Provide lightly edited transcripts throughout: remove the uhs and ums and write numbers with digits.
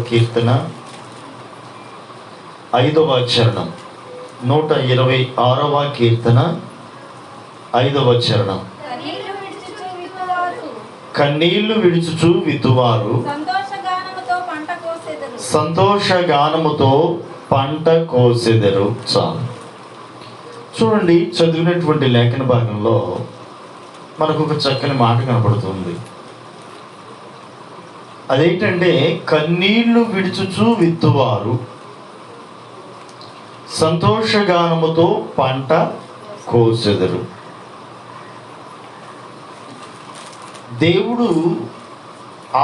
కీర్తన 5వ చరణం. 126వ కీర్తన 5వ చరణం. కన్నీళ్లు విడుచుచు విత్తువారు సంతోషగానముతో పంట కోసెదరు. చాలు. చూడండి, చదివినటువంటి లేఖన భాగంలో మనకు ఒక చక్కని మాట కనపడుతుంది. అదేంటంటే, కన్నీళ్లు విడుచుచు విత్తువారు సంతోషగానముతో పంట కోసెదరు. దేవుడు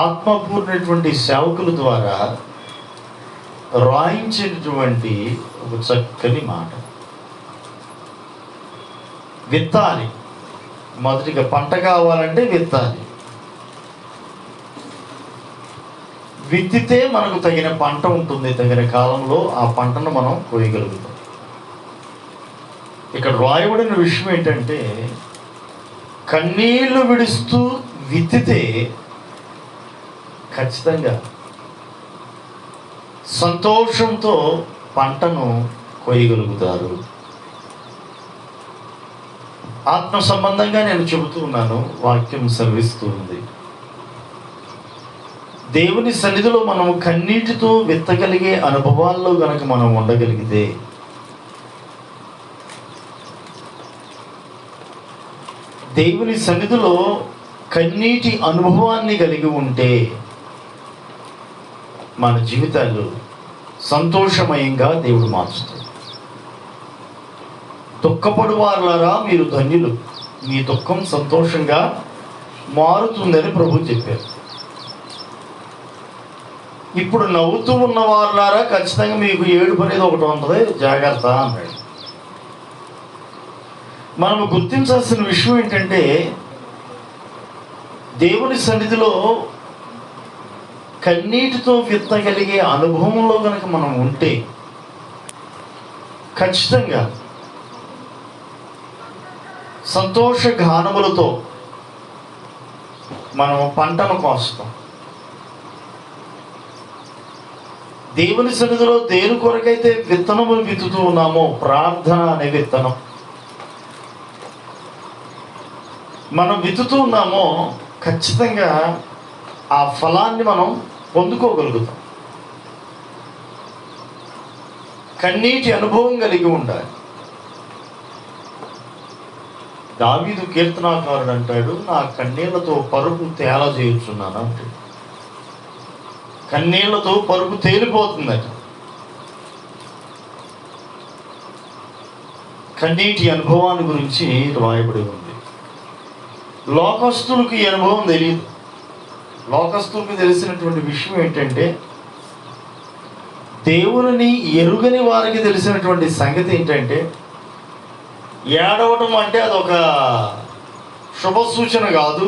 ఆత్మపూర్ణటువంటి సేవకుల ద్వారా రాయించినటువంటి ఒక చక్కని మాట. విత్తాలి. మొదటిగా పంట కావాలంటే విత్తాలి. విత్తితే మనకు తగిన పంట ఉంటుంది. తగిన కాలంలో ఆ పంటను మనం కోయగలుగుతాం. ఇక్కడ రాయబడిన విషయం ఏంటంటే, కన్నీళ్లు విడుస్తూ విత్తితే ఖచ్చితంగా సంతోషంతో పంటను కోయగలుగుతారు. ఆత్మ సంబంధంగా నేను చెబుతూ ఉన్నాను, వాక్యం సెలవిస్తూ ఉంది. దేవుని సన్నిధిలో మనము కన్నీటితో విత్తగలిగే అనుభవాల్లో గనక మనం ఉండగలిగితే, దేవుని సన్నిధిలో కన్నీటి అనుభవాన్ని కలిగి ఉంటే మన జీవితాలు సంతోషమయంగా దేవుడు మార్చుతాడు. దుఃఖపడు వారులారా మీరు ధన్యులు, మీ దుఃఖం సంతోషంగా మారుతుందని ప్రభు చెప్పారు. ఇప్పుడు నవ్వుతూ ఉన్న వారులారా ఖచ్చితంగా మీకు ఏడుపు అనేది ఒకటి ఉంటుంది, జాగ్రత్త అన్నాడు. మనము గుర్తించాల్సిన విషయం ఏంటంటే, దేవుని సన్నిధిలో కన్నీటితో విత్తగలిగే అనుభవంలో కనుక మనం ఉంటే ఖచ్చితంగా సంతోష గానములతో మనం పంటను కోస్తాం. దేవుని సన్నిధిలో దేని కొరకైతే విత్తనములు విత్తుతూ ఉన్నామో, ప్రార్థన అనే విత్తనం మనం విత్తుతూ ఉన్నామో, ఖచ్చితంగా ఆ ఫలాన్ని మనం పొందుకోగలుగుతాం. కన్నీటి అనుభవం కలిగి ఉండాలి. దావీదు కీర్తనాకారుడు అంటాడు, నా కన్నీళ్లతో పరుపు తేలా చేయుచున్నాను అంటాడు. కన్నీళ్లతో పరుపు తేలిపోతుందట. కన్నీటి అనుభవాన్ని గురించి రాయబడి ఉంది. లోకస్తులకు ఈ అనుభవం తెలియదు. లోకస్తులకు తెలిసినటువంటి విషయం ఏంటంటే, దేవుని ఎరుగని వారికి తెలిసినటువంటి సంగతి ఏంటంటే, ఏడవటం అంటే అదొక శుభ సూచన కాదు,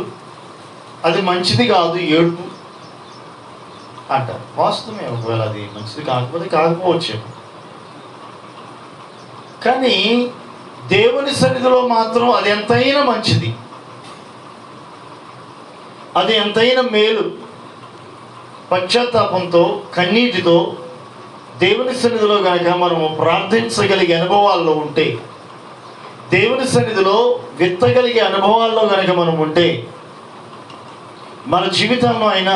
అది మంచిది కాదు ఏడుపు అంటారు. వాస్తవమే, ఒకవేళ అది మంచిది కాకపోతే కాకపోవచ్చు. కానీ దేవుని సన్నిధిలో మాత్రం అది ఎంతైనా మంచిది, అది ఎంతైనా మేలు. పశ్చాత్తాపంతో కన్నీటితో దేవుని సన్నిధిలో కనుక మనము ప్రార్థించగలిగే అనుభవాల్లో ఉంటే, దేవుని సన్నిధిలో విత్తగలిగే అనుభవాల్లో కనుక మనం ఉంటే, మన జీవితంలో ఆయన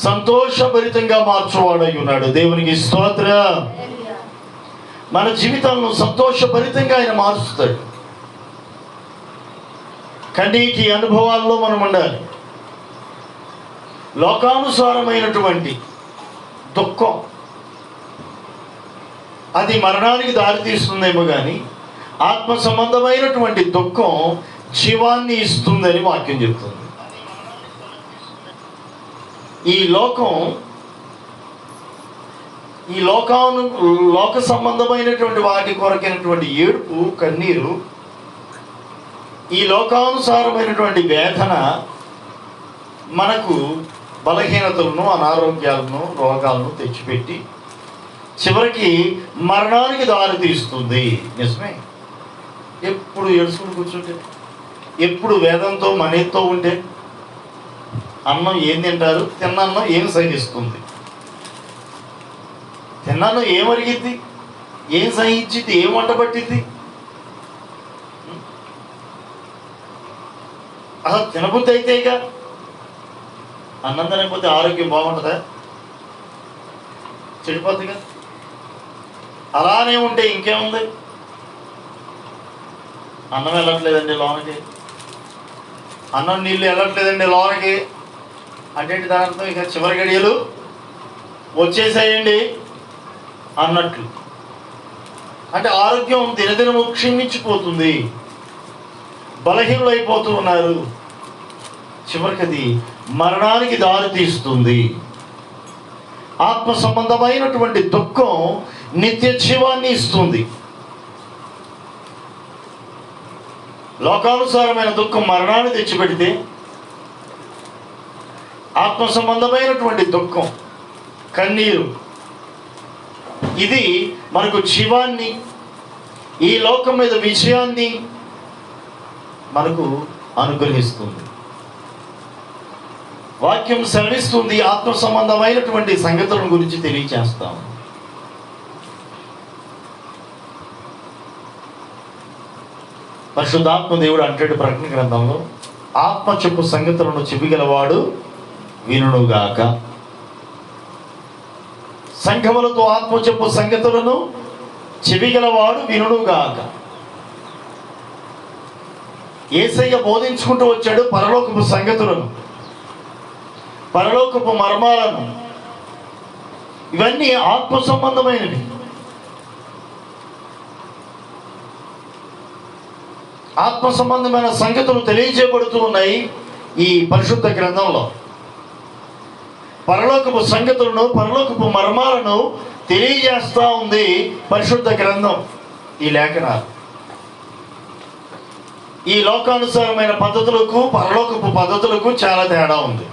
సంతోషభరితంగా మార్చువాడై ఉన్నాడు. దేవునికి స్తోత్రం. మన జీవితాలను సంతోషభరితంగా ఆయన మారుస్తాడు. కన్నీటి అనుభవాల్లో మనం ఉండాలి. లోకానుసారమైనటువంటి దుఃఖం అది మరణానికి దారితీస్తుందేమో కానీ, ఆత్మ సంబంధమైనటువంటి దుఃఖం జీవాన్ని ఇస్తుందని వాక్యం చెప్తుంది. ఈ లోక సంబంధమైనటువంటి వాటి కొరకైనటువంటి ఏడుపు, కన్నీరు, ఈ లోకానుసారమైనటువంటి వేదన మనకు బలహీనతలను, అనారోగ్యాలను, రోగాలను తెచ్చిపెట్టి చివరికి మరణానికి దారి తీస్తుంది. నిజమే. ఎప్పుడు ఏడుచుకుని కూర్చుంటే, ఎప్పుడు వేదంతో మనీతో ఉంటే అన్నం ఏం తింటారు, తిన్న అన్నం ఏం సహిస్తుంది. తిన్నాను ఏం అరిగిద్ది, ఏం సహించింది, ఏం వంట పట్టింది? అసలు తినబుద్ధి అయితే ఇక అన్నం తినకపోతే ఆరోగ్యం బాగుంటుందా? చెడిపోతుందిగా. అలానే ఉంటే ఇంకేముంది? అన్నం వెళ్ళట్లేదండి లోనకి, అన్నం నీళ్ళు వెళ్ళట్లేదండి లోనకి అంటే దాని అర్థం ఇక చివరి గడియలు వచ్చేసాయండి అన్నట్లు. అంటే ఆరోగ్యం దినదినము క్షీణించిపోతుంది, బలహీనులు అయిపోతూ ఉన్నారు. చివరికి అది మరణానికి దారి తీస్తుంది. ఆత్మ సంబంధమైనటువంటి దుఃఖం నిత్య జీవాన్ని ఇస్తుంది. లోకానుసారమైన దుఃఖం మరణాన్ని తెచ్చిపెడితే, ఆత్మ సంబంధమైనటువంటి దుఃఖం, కన్నీరు, ఇది మనకు జీవాన్ని, ఈ లోకం మీద విజయాన్ని మనకు అనుగ్రహిస్తుంది. వాక్యం సెలవిస్తుంది, ఆత్మ సంబంధమైనటువంటి సంగతుల గురించి తెలియచేస్తాం. పరిశుద్ధాత్మ దేవుడు అంటాడు ప్రకటన గ్రంథంలో, ఆత్మ చెప్పు సంగతులను చెవిగలవాడు వినుగాక. సంఘములతో ఆత్మ చెప్పు సంగతులను చెవిగలవాడు వినుగాక. యేసయ్య బోధించుకుంటూ వచ్చాడు పరలోకపు సంగతులను, పరలోకపు మర్మాలను. ఇవన్నీ ఆత్మ సంబంధమైనవి. ఆత్మ సంబంధమైన సంగతులు తెలియజేయబడుతూ ఉన్నాయి ఈ పరిశుద్ధ గ్రంథంలో. పరలోకపు సంగతులను, పరలోకపు మర్మాలను తెలియజేస్తూ ఉంది పరిశుద్ధ గ్రంథం, ఈ లేఖనాలు. ఈ లోకానుసారమైన పద్ధతులకు, పరలోకపు పద్ధతులకు చాలా తేడా ఉంది.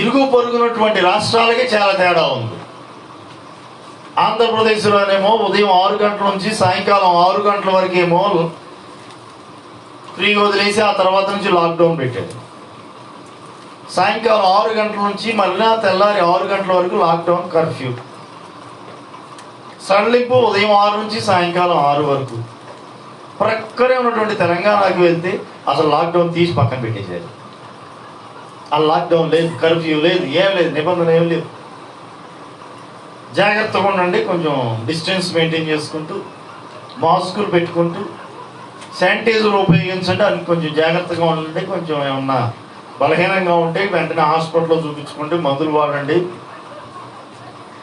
ఇరుగు పొరుగునటువంటి రాష్ట్రాలకి చాలా తేడా ఉంది. ఆంధ్రప్రదేశ్లోనేమో ఉదయం 6 గంటల నుంచి సాయంకాలం 6 గంటల వరకేమో ఫ్రీగా వదిలేసి ఆ తర్వాత నుంచి లాక్డౌన్ పెట్టారు. సాయంకాలం 6 గంటల నుంచి మళ్ళీ తెల్లారి 6 గంటల వరకు లాక్డౌన్, కర్ఫ్యూ. సడలింపు ఉదయం 6 నుంచి సాయంకాలం 6 వరకు. ప్రక్కనే ఉన్నటువంటి తెలంగాణకి వెళ్తే అసలు లాక్డౌన్ తీసి పక్కన పెట్టేశారు. ఆ లాక్డౌన్ లేదు, కర్ఫ్యూ లేదు, ఏం లేదు, నిబంధన ఏం లేదు. జాగ్రత్తగా ఉండండి, కొంచెం డిస్టెన్స్ మెయింటైన్ చేసుకుంటూ, మాస్కులు పెట్టుకుంటూ, శానిటైజర్ ఉపయోగించండి, అని కొంచెం జాగ్రత్తగా ఉండండి. కొంచెం ఏమన్నా బలహీనంగా ఉంటే వెంటనే హాస్పిటల్లో చూపించుకోండి, మందులు వాడండి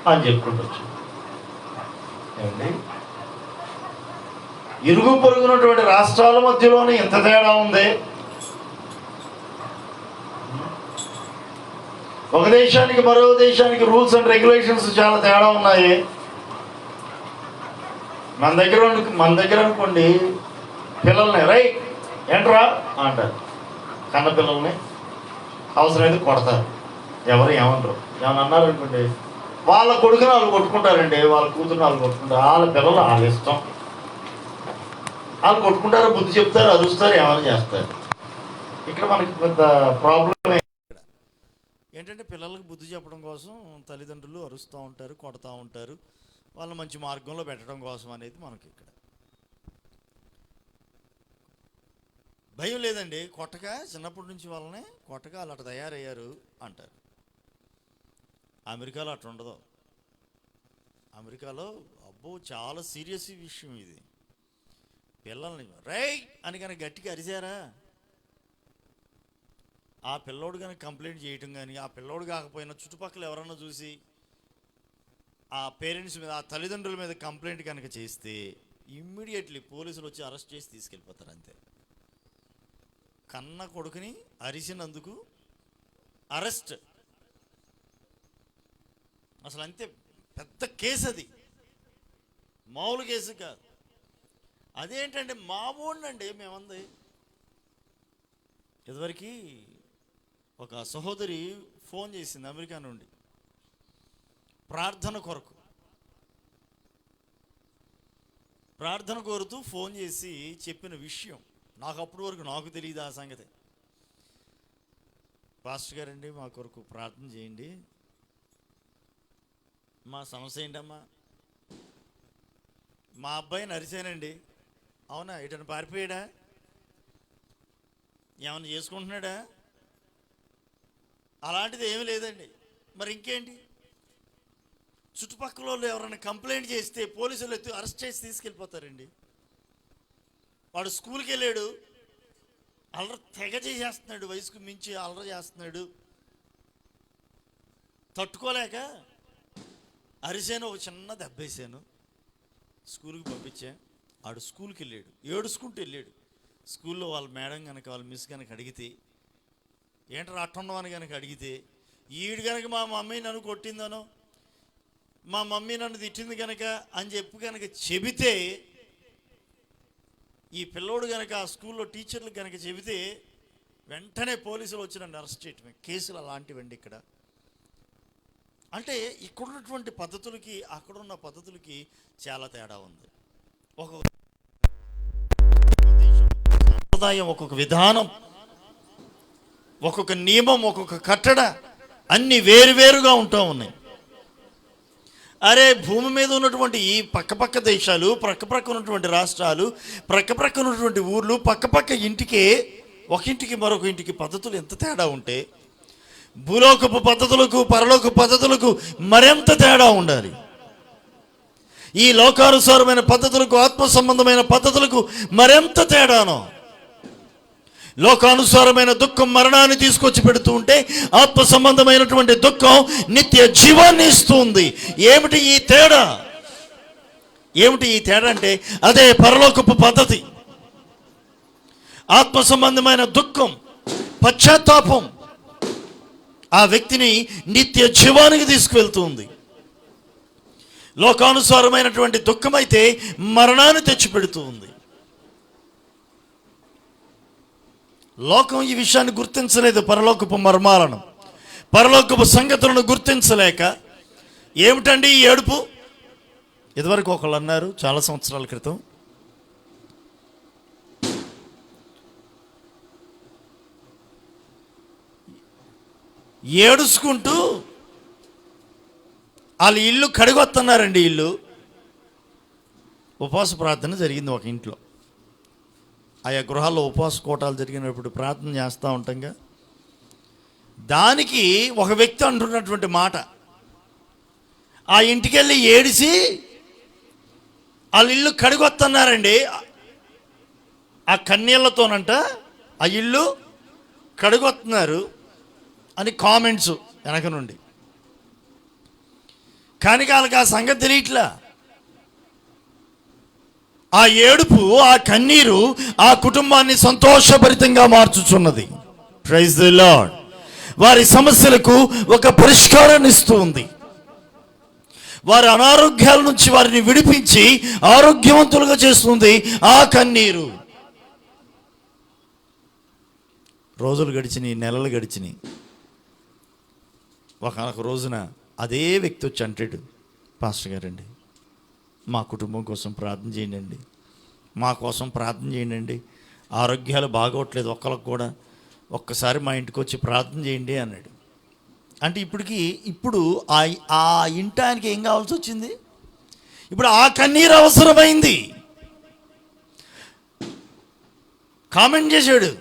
అని చెప్పుకుంటూ. ఏమండి, ఇరుగు పొరుగునటువంటి రాష్ట్రాల మధ్యలోనే ఎంత తేడా ఉంది. ఒక దేశానికి మరో దేశానికి రూల్స్ అండ్ రెగ్యులేషన్స్ చాలా తేడా ఉన్నాయి. మన దగ్గర అనుకోండి, పిల్లల్ని రైట్ ఏంట్రా అంటారు, కన్న పిల్లల్ని అవసరమైతే కొడతారు. ఎవరు ఏమంటారు, ఏమన్నా అన్నారు అనుకోండి, వాళ్ళ కొడుకుని వాళ్ళు కొట్టుకుంటారండి, వాళ్ళ కూతురుని వాళ్ళు కొట్టుకుంటారు. వాళ్ళ పిల్లలు వాళ్ళ ఇష్టం, వాళ్ళు కొట్టుకుంటారు, బుద్ధి చెప్తారు, అరుస్తారు, ఏమైనా చేస్తారు. ఇక్కడ మనకి పెద్ద ప్రాబ్లం ఏంటంటే, పిల్లలకు బుద్ధి చెప్పడం కోసం తల్లిదండ్రులు అరుస్తూ ఉంటారు, కొడతా ఉంటారు, వాళ్ళని మంచి మార్గంలో పెట్టడం కోసం అనేది మనకి ఇక్కడ భయం లేదండి. కొట్టక చిన్నప్పటి నుంచి వాళ్ళని కొట్టక వాళ్ళు అట్లా తయారయ్యారు అంటారు. అమెరికాలో అట్లా ఉండదు. అమెరికాలో అబ్బో చాలా సీరియస్ విషయం ఇది. పిల్లల్ని రై అని కనుక గట్టిగా అరిచారా, ఆ పిల్లోడు కనుక కంప్లైంట్ చేయటం కానీ, ఆ పిల్లోడు కాకపోయినా చుట్టుపక్కల ఎవరన్నా చూసి ఆ పేరెంట్స్ మీద, ఆ తల్లిదండ్రుల మీద కంప్లైంట్ కనుక చేస్తే ఇమ్మీడియట్లీ పోలీసులు వచ్చి అరెస్ట్ చేసి తీసుకెళ్ళిపోతారు. అంతే. కన్న కొడుకుని అరిసినందుకు అరెస్ట్, అసలు అంతే. పెద్ద కేసు అది, మామూలు కేసు కాదు. అదేంటంటే మామూలండి. మేమంది ఇదివరకు ఒక సహోదరి ఫోన్ చేసింది అమెరికా నుండి ప్రార్థన కోరుతూ ఫోన్ చేసి చెప్పిన విషయం నాకు అప్పటి వరకు నాకు తెలియదు ఆ సంగతి. పాస్టర్ గారండి, మా కొరకు ప్రార్థన చేయండి, మా సమస్య ఏంటమ్మా? మా అబ్బాయిని అరిచానండి. అవునా? ఇటను పారిపోయాడా? ఏమైనా చేసుకుంటున్నాడా? అలాంటిది ఏమీ లేదండి. మరి ఇంకేంటి? చుట్టుపక్కల వాళ్ళు ఎవరైనా కంప్లైంట్ చేస్తే పోలీసులు అరెస్ట్ చేసి తీసుకెళ్ళిపోతారండి. వాడు స్కూల్కి వెళ్ళాడు, అల్లరి తెగ చేసేస్తున్నాడు, వయసుకు మించి అల్లరి చేస్తున్నాడు. తట్టుకోలేక అరిసాను, ఒక చిన్న దెబ్బేసాను, స్కూల్కి పంపించా. ఆడు స్కూల్కి వెళ్ళాడు, ఏడుచుకుంటూ వెళ్ళాడు. స్కూల్లో వాళ్ళ మేడం కనుక వాళ్ళ మిస్ కనుక అడిగితే, ఏంటరా అట్టుండవు అని కనుక అడిగితే, ఈడు కనుక మా మమ్మీ నన్ను కొట్టిందనో, మా మమ్మీ నన్ను తిట్టింది కనుక అని చెప్పి కనుక చెబితే, ఈ పిల్లోడు కనుక ఆ స్కూల్లో టీచర్లు కనుక చెబితే వెంటనే పోలీసులు వచ్చి నన్ను అరెస్ట్ చేయటమే. కేసులు అలాంటివండి ఇక్కడ. అంటే ఇక్కడున్నటువంటి పద్ధతులకి అక్కడున్న పద్ధతులకి చాలా తేడా ఉంది. ఒక్కొక్క సంప్రదాయం, ఒక్కొక్క విధానం, ఒక్కొక్క నియమం, ఒక్కొక్క కట్టడ అన్నీ వేరువేరుగా ఉంటూ ఉన్నాయి. అరే, భూమి మీద ఉన్నటువంటి ఈ పక్కపక్క దేశాలు, ప్రక్కపక్క ఉన్నటువంటి రాష్ట్రాలు, ప్రక్కపక్క ఉన్నటువంటి ఊర్లు, పక్కపక్క ఇంటికి ఒక ఇంటికి మరొక ఇంటికి పద్ధతులు ఎంత తేడా ఉంటే, భూలోకపు పద్ధతులకు పరలోక పద్ధతులకు మరింత తేడా ఉండాలి. ఈ లోకానుసారమైన పద్ధతులకు, ఆత్మ సంబంధమైన పద్ధతులకు మరింత తేడాను. లోకానుసారమైన దుఃఖం మరణాన్ని తీసుకొచ్చి పెడుతూ ఉంటే, ఆత్మ సంబంధమైనటువంటి దుఃఖం నిత్య జీవాన్ని ఇస్తుంది. ఏమిటి ఈ తేడా? ఏమిటి ఈ తేడా అంటే అదే పరలోకపు పద్ధతి. ఆత్మ సంబంధమైన దుఃఖం, పశ్చాత్తాపం ఆ వ్యక్తిని నిత్య జీవానికి తీసుకువెళ్తుంది. లోకానుసారమైనటువంటి దుఃఖం అయితే మరణాన్ని తెచ్చిపెడుతూ ఉంది. లోకం ఈ విషయాన్ని గుర్తించలేదు, పరలోకపు మర్మాలను, పరలోకపు సంగతులను గుర్తించలేక ఏమిటండి ఈ ఏడుపు? ఇదివరకు ఒకళ్ళు అన్నారు చాలా సంవత్సరాల క్రితం, ఏడుచుకుంటూ వాళ్ళు ఇల్లు కడిగొస్తున్నారండి. ఇల్లు ఉపవాస ప్రార్థన జరిగింది ఒక ఇంట్లో. ఆయా గృహాల్లో ఉపవాస కోటాలు జరిగినప్పుడు ప్రార్థన చేస్తూ ఉంటాంగా, దానికి ఒక వ్యక్తి అంటున్నటువంటి మాట, ఆ ఇంటికి వెళ్ళి ఏడిసి వాళ్ళు ఇల్లు కడిగొస్తున్నారండి, ఆ కన్నీళ్లతోనంట ఆ ఇల్లు కడిగొస్తున్నారు అని కామెంట్స్ వెనక నుండి. కానీ వాళ్ళకి ఆ సంగతి తెలియట్లా. ఆ ఏడుపు, ఆ కన్నీరు ఆ కుటుంబాన్ని సంతోషభరితంగా మార్చుచున్నది. Praise the lord. వారి సమస్యలకు ఒక పరిష్కారాన్ని ఇస్తూ ఉంది. వారి అనారోగ్యాల నుంచి వారిని విడిపించి ఆరోగ్యవంతులుగా చేస్తుంది ఆ కన్నీరు. రోజులు గడిచినాయి, నెలలు గడిచినాయి. ఒక రోజున అదే వ్యక్తి వచ్చి అంటాడు, పాస్టర్ గారండి, మా కుటుంబం కోసం ప్రార్థన చేయండి, మా కోసం ప్రార్థన చేయండి, ఆరోగ్యాలు బాగోట్లేదు ఒక్కరికి కూడా, ఒక్కసారి మా ఇంటికి వచ్చి ప్రార్థన చేయండి అన్నాడు. అంటే ఇప్పుడు ఆ ఇంటానికి ఏం కావాల్సి వచ్చింది? ఇప్పుడు ఆ కన్నీరు అవసరమైంది. కామెంట్ చేశాడు,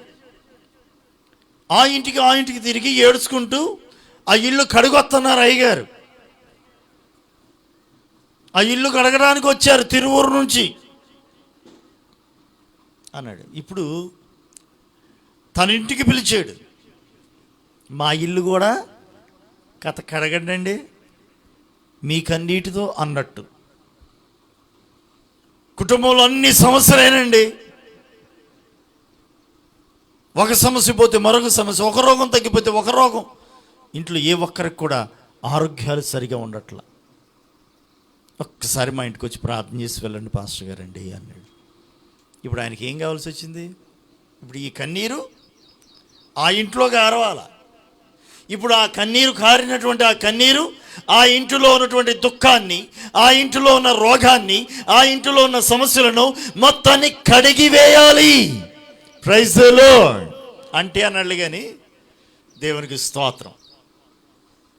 ఆ ఇంటికి తిరిగి ఏడ్చుకుంటూ ఆ ఇల్లు కడుగొస్తున్నారు అయ్యగారు. ఆ ఇల్లు కడగడానికి వచ్చారు తిరువూరు నుంచి అన్నాడు. ఇప్పుడు తన ఇంటికి పిలిచాడు, మా ఇల్లు కూడా కడగండి మీ కన్నీటితో అన్నట్టు. కుటుంబంలో అన్ని సమస్యలేనండి. ఒక సమస్య పోతే మరొక సమస్య, ఒక రోగం తగ్గిపోతే ఒక రోగం. ఇంట్లో ఏ ఒక్కరికి కూడా ఆరోగ్యాలు సరిగా ఉండట్లా. ఒక్కసారి మా ఇంటికి వచ్చి ప్రార్థన చేసి వెళ్ళండి పాస్టర్ గారండి అన్నాడు. ఇప్పుడు ఆయనకి ఏం కావాల్సి వచ్చింది? ఇప్పుడు ఈ కన్నీరు ఆ ఇంట్లోకి ఆరవాల. ఇప్పుడు ఆ కన్నీరు కారినటువంటి ఆ కన్నీరు ఆ ఇంటిలో ఉన్నటువంటి దుఃఖాన్ని, ఆ ఇంటిలో ఉన్న రోగాన్ని, ఆ ఇంటిలో ఉన్న సమస్యలను మొత్తాన్ని కడిగివేయాలి. ప్రైజ్ ది లార్డ్ అంటే అన్నాడు. కానీ దేవునికి స్తోత్రం.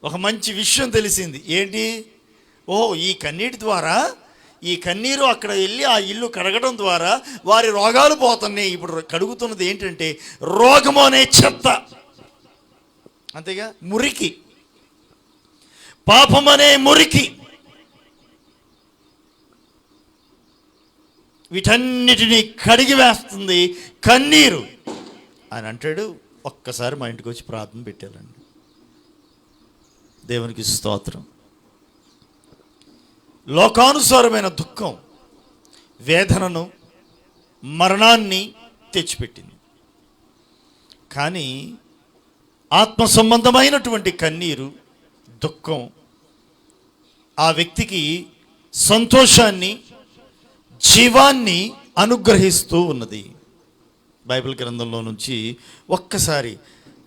ఒక మంచి విషయం తెలిసింది. ఏంటి? ఓహో, ఈ కన్నీరు అక్కడ వెళ్ళి ఆ ఇల్లు కడగడం ద్వారా వారి రోగాలు పోతున్నాయి. ఇప్పుడు కడుగుతున్నది ఏంటంటే రోగము అనే చెత్త, అంతేగా, మురికి, పాపం అనే మురికి, వీటన్నిటినీ కడిగి వేస్తుంది కన్నీరు అని అంటాడు. ఒక్కసారి మా ఇంటికి వచ్చి ప్రార్థన పెట్టారండి. దేవునికి స్తోత్రం. లోకానుసారమైన దుఃఖం వేదనను, మరణాన్ని తెచ్చిపెట్టింది. కానీ ఆత్మ సంబంధమైనటువంటి కన్నీరు, దుఃఖం ఆ వ్యక్తికి సంతోషాన్ని, జీవాన్ని అనుగ్రహిస్తూ ఉన్నది. బైబిల్ గ్రంథంలో నుంచి ఒక్కసారి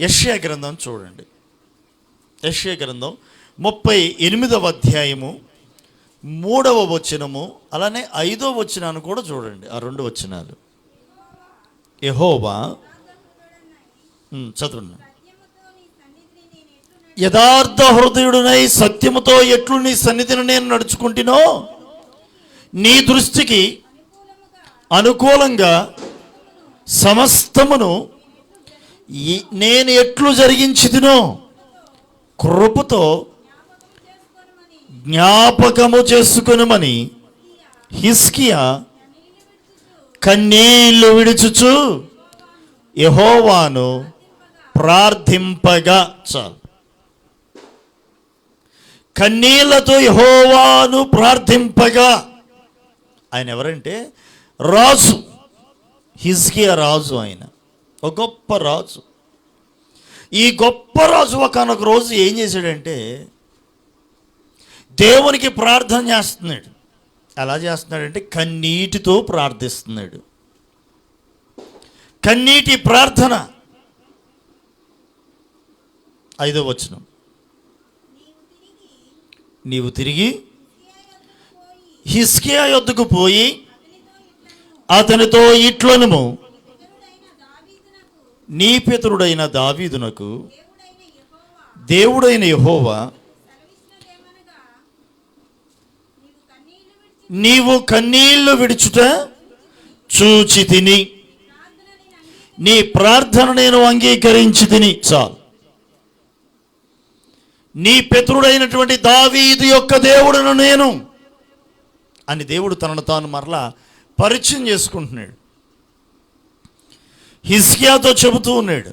యెషయా గ్రంథం చూడండి. యెషయా గ్రంథం 38వ అధ్యాయము 3వ వచనము, అలానే 5వ వచనాన్ని కూడా చూడండి. ఆ 2 వచనాలు. యెహోవా, చదవండి. యథార్థ హృదయుడునై సత్యముతో ఎట్లు నీ సన్నిధిని నేను నడుచుకుంటునో, నీ దృష్టికి అనుకూలంగా సమస్తమును నేను ఎట్లు జరిగించితినో కృపతో జ్ఞాపకము చేసుకొనుమని హిజ్కియా కన్నీళ్లు విడుచుచు యెహోవాను ప్రార్థింపగా. చాలు. కన్నీళ్లతో యెహోవాను ప్రార్థింపగా. ఆయన ఎవరంటే రాజు, హిజ్కియా రాజు. ఆయన ఒక గొప్ప రాజు. ఈ గొప్ప రాజు ఒకనొక రోజు ఏం చేశాడంటే దేవునికి ప్రార్థన చేస్తున్నాడు. ఎలా చేస్తున్నాడంటే కన్నీటితో ప్రార్థిస్తున్నాడు. కన్నీటి ప్రార్థన. 5వ వచనం, నీవు తిరిగి హిజ్కియా యొద్దకు పోయి అతనితో ఇట్లనుము, నీ పితరుడైన దావీదునకు దేవుడైన యెహోవా నీవు కన్నీళ్లు విడుచుట చూచి తిని నీ ప్రార్థన నేను అంగీకరించి తిని. చాలు. నీ పితరుడైనటువంటి దావీదు యొక్క దేవుడును నేను అని దేవుడు తనను తాను మరలా పరిచయం చేసుకుంటున్నాడు. హిజ్కియాతో చెబుతూ ఉన్నాడు,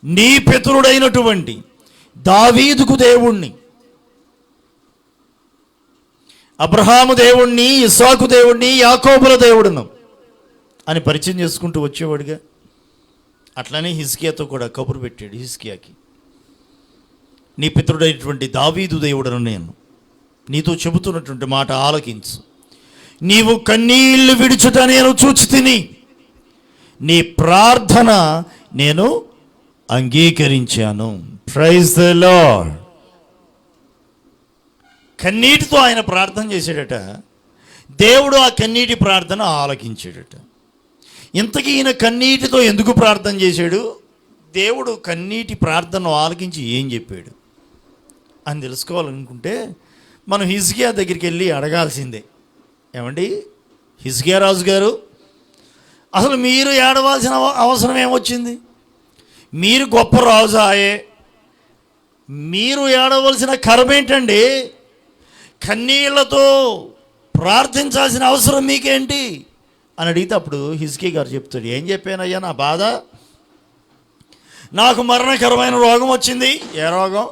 నీ పితరుడైనటువంటి దావీదుకు దేవుణ్ణి, అబ్రహాము దేవుణ్ణి, ఇస్సాకు దేవుణ్ణి, యాకోబుల దేవుడును అని పరిచయం చేసుకుంటూ వచ్చేవాడుగా. అట్లనే హిజ్కియాతో కూడా కబురు పెట్టాడు. హిజ్కియాకి, నీ పితరుడైనటువంటి దావీదు దేవుడును నేను నీతో చెబుతున్నటువంటి మాట ఆలకించు. నీవు కన్నీళ్లు విడుచుట నేను చూచి తిని నీ ప్రార్థన నేను అంగీకరించాను. Praise the lord. కన్నీటితో ఆయన ప్రార్థన చేశాడట. దేవుడు ఆ కన్నీటి ప్రార్థన ఆలకించాడట. ఇంతకీ ఈయన కన్నీటితో ఎందుకు ప్రార్థన చేశాడు? దేవుడు కన్నీటి ప్రార్థనను ఆలకించి ఏం చెప్పాడు అని తెలుసుకోవాలనుకుంటే మనం హిజ్కియా దగ్గరికి వెళ్ళి అడగాల్సిందే. ఏమండి హిజ్కియా రాజు గారు, అసలు మీరు ఏడవాల్సిన అవసరం ఏమొచ్చింది? మీరు గొప్ప రాజు ఆయే, మీరు ఏడవలసిన కర్మేంటండి? కన్నీళ్లతో ప్రార్థించాల్సిన అవసరం మీకేంటి అని అడిగితే అప్పుడు హిజ్కియా గారు చెప్తాడు, ఏం చెప్పానయ్యా నా బాధ? నాకు మరణకరమైన రోగం వచ్చింది. ఏ రోగం?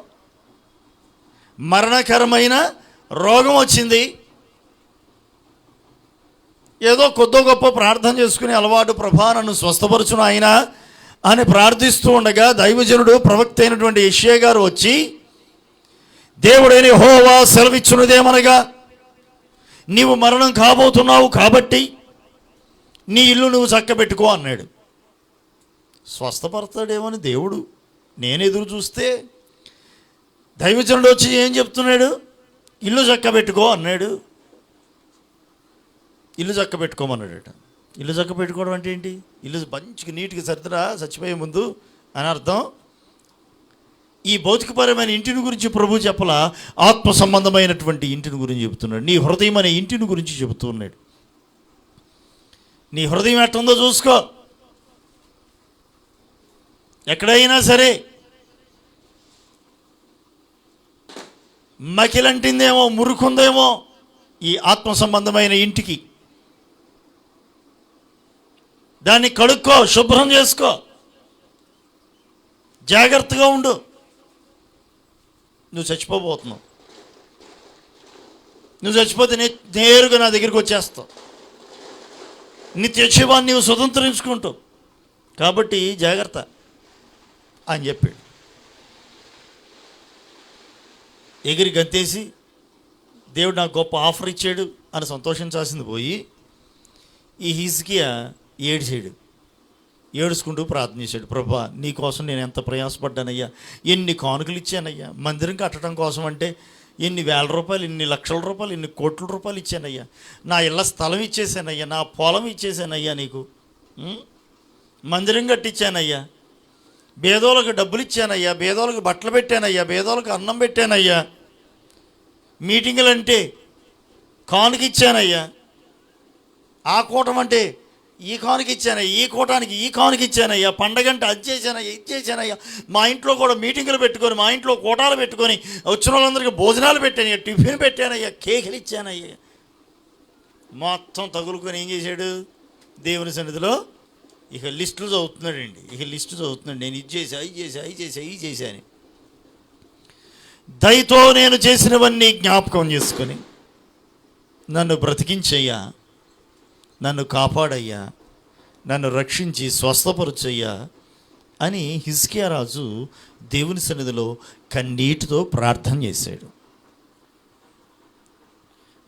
మరణకరమైన రోగం వచ్చింది. ఏదో కొద్ది గొప్ప ప్రార్థన చేసుకునే అలవాటు, ప్రభా నన్ను స్వస్థపరచును ఆయన అని ప్రార్థిస్తూ ఉండగా దైవజనుడు ప్రవక్త అయినటువంటి యెషయా గారు వచ్చి, దేవుడైన యెహోవా సెలవిచ్చున్నదేమనగా, నీవు మరణం కాబోతున్నావు కాబట్టి నీ ఇల్లు నువ్వు చక్కబెట్టుకో అన్నాడు. స్వస్థపడతాడేమని దేవుడు నేను ఎదురు చూస్తే దైవజనుడు వచ్చి ఏం చెప్తున్నాడు? ఇల్లు చక్కబెట్టుకో అన్నాడు. ఇల్లు చక్కబెట్టుకోమన్నాడట. ఇల్లు చక్కబెట్టుకోవడం అంటే ఏంటి? ఇల్లు మంచిగా నీట్గా సర్దిరా చచ్చిపోయే ముందు అని అర్థం. ఈ భౌతికపరమైన ఇంటిని గురించి ప్రభు చెప్పలా, ఆత్మ సంబంధమైనటువంటి ఇంటిని గురించి చెబుతున్నాడు. నీ హృదయం అనే ఇంటిని గురించి చెబుతున్నాడు. నీ హృదయం ఎట్టుందో చూసుకో. ఎక్కడైనా సరే మకిలంటిందేమో, మురుకుందేమో ఈ ఆత్మ సంబంధమైన ఇంటికి. దాన్ని కడుక్కో, శుభ్రం చేసుకో, జాగ్రత్తగా ఉండు. నువ్వు చచ్చిపోబోతున్నావు. నువ్వు చచ్చిపోతే నేరుగా నా దగ్గరికి వచ్చేస్తావు. నిత్యజీవాన్ని నీవు స్వతంత్రించుకుంటావు. కాబట్టి జాగ్రత్త అని చెప్పాడు. ఎగిరి గంతేసి దేవుడు నాకు గొప్ప ఆఫర్ ఇచ్చాడు అని సంతోషించాల్సింది పోయి ఈ హిజ్కియా ఏడుచుకుంటూ ప్రార్థన చేశాడు. ప్రభా, నీ కోసం నేను ఎంత ప్రయాసపడ్డానయ్యా, ఎన్ని కానుకలు ఇచ్చానయ్యా, మందిరం కట్టడం కోసం అంటే ఎన్ని వేల రూపాయలు, ఎన్ని లక్షల రూపాయలు, ఎన్ని కోట్ల రూపాయలు ఇచ్చానయ్యా, నా ఇళ్ళ స్థలం ఇచ్చేసానయ్యా, నా పొలం ఇచ్చేసానయ్యా, నీకు మందిరం కట్టించానయ్యా, పేదోళ్ళకి డబ్బులు ఇచ్చానయ్యా, పేదోళ్ళకి బట్టలు పెట్టానయ్యా, పేదోళ్ళకి అన్నం పెట్టానయ్యా, మీటింగులు అంటే కానుక ఇచ్చానయ్యా, ఆ కూటం అంటే ఈ కానుక ఇచ్చానయ్యా, ఈ కూటానికి ఈ కానుక ఇచ్చానయ్యా, పండగంటే అది చేశానయ్యా, ఇది చేశానయ్యా, మా ఇంట్లో కూడా మీటింగులు పెట్టుకొని, మా ఇంట్లో కూటాలు పెట్టుకొని వచ్చిన వాళ్ళందరికీ భోజనాలు పెట్టానయ్యా, టిఫిన్ పెట్టానయ్యా, కేకులు ఇచ్చానయ్యా. మొత్తం తగులుకొని ఏం చేశాడు? దేవుని సన్నిధిలో ఇక లిస్టులు చదువుతున్నాడండి. నేను ఇది చేశా, ఇది చేశా అని. దయతో నేను చేసినవన్నీ జ్ఞాపకం చేసుకొని నన్ను బ్రతికించయ్యా, నన్ను కాపాడయ్యా, నన్ను రక్షించి స్వస్థపరచయ్యా అని హిజ్కియా రాజు దేవుని సన్నిధిలో కన్నీటితో ప్రార్థన చేశాడు.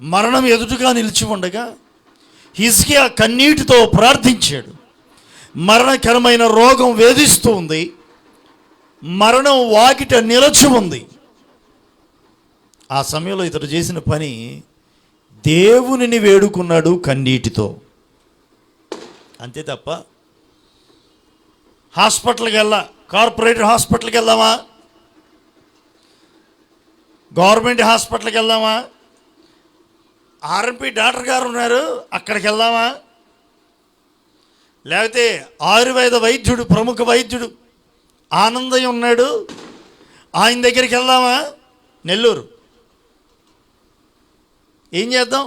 మరణం ఎదుటగా నిలిచి ఉండగా హిజ్కియా కన్నీటితో ప్రార్థించాడు. మరణకరమైన రోగం వేధిస్తూ ఉంది. మరణం వాకిట నిలచి ఉంది. ఆ సమయంలో ఇతడు చేసిన పని, దేవునిని వేడుకున్నాడు కన్నీటితో. అంతే తప్ప హాస్పిటల్కి కార్పొరేట్ హాస్పిటల్కి వెళ్దామా, గవర్నమెంట్ హాస్పిటల్కి వెళ్దామా, ఆర్ఎంపీ డాక్టర్ గారు ఉన్నారు అక్కడికి వెళ్దామా, లేకపోతే ఆయుర్వేద వైద్యుడు, ప్రముఖ వైద్యుడు ఆనందయ్య ఉన్నాడు ఆయన దగ్గరికి వెళ్దామా, నెల్లూరు ఏం చేద్దాం,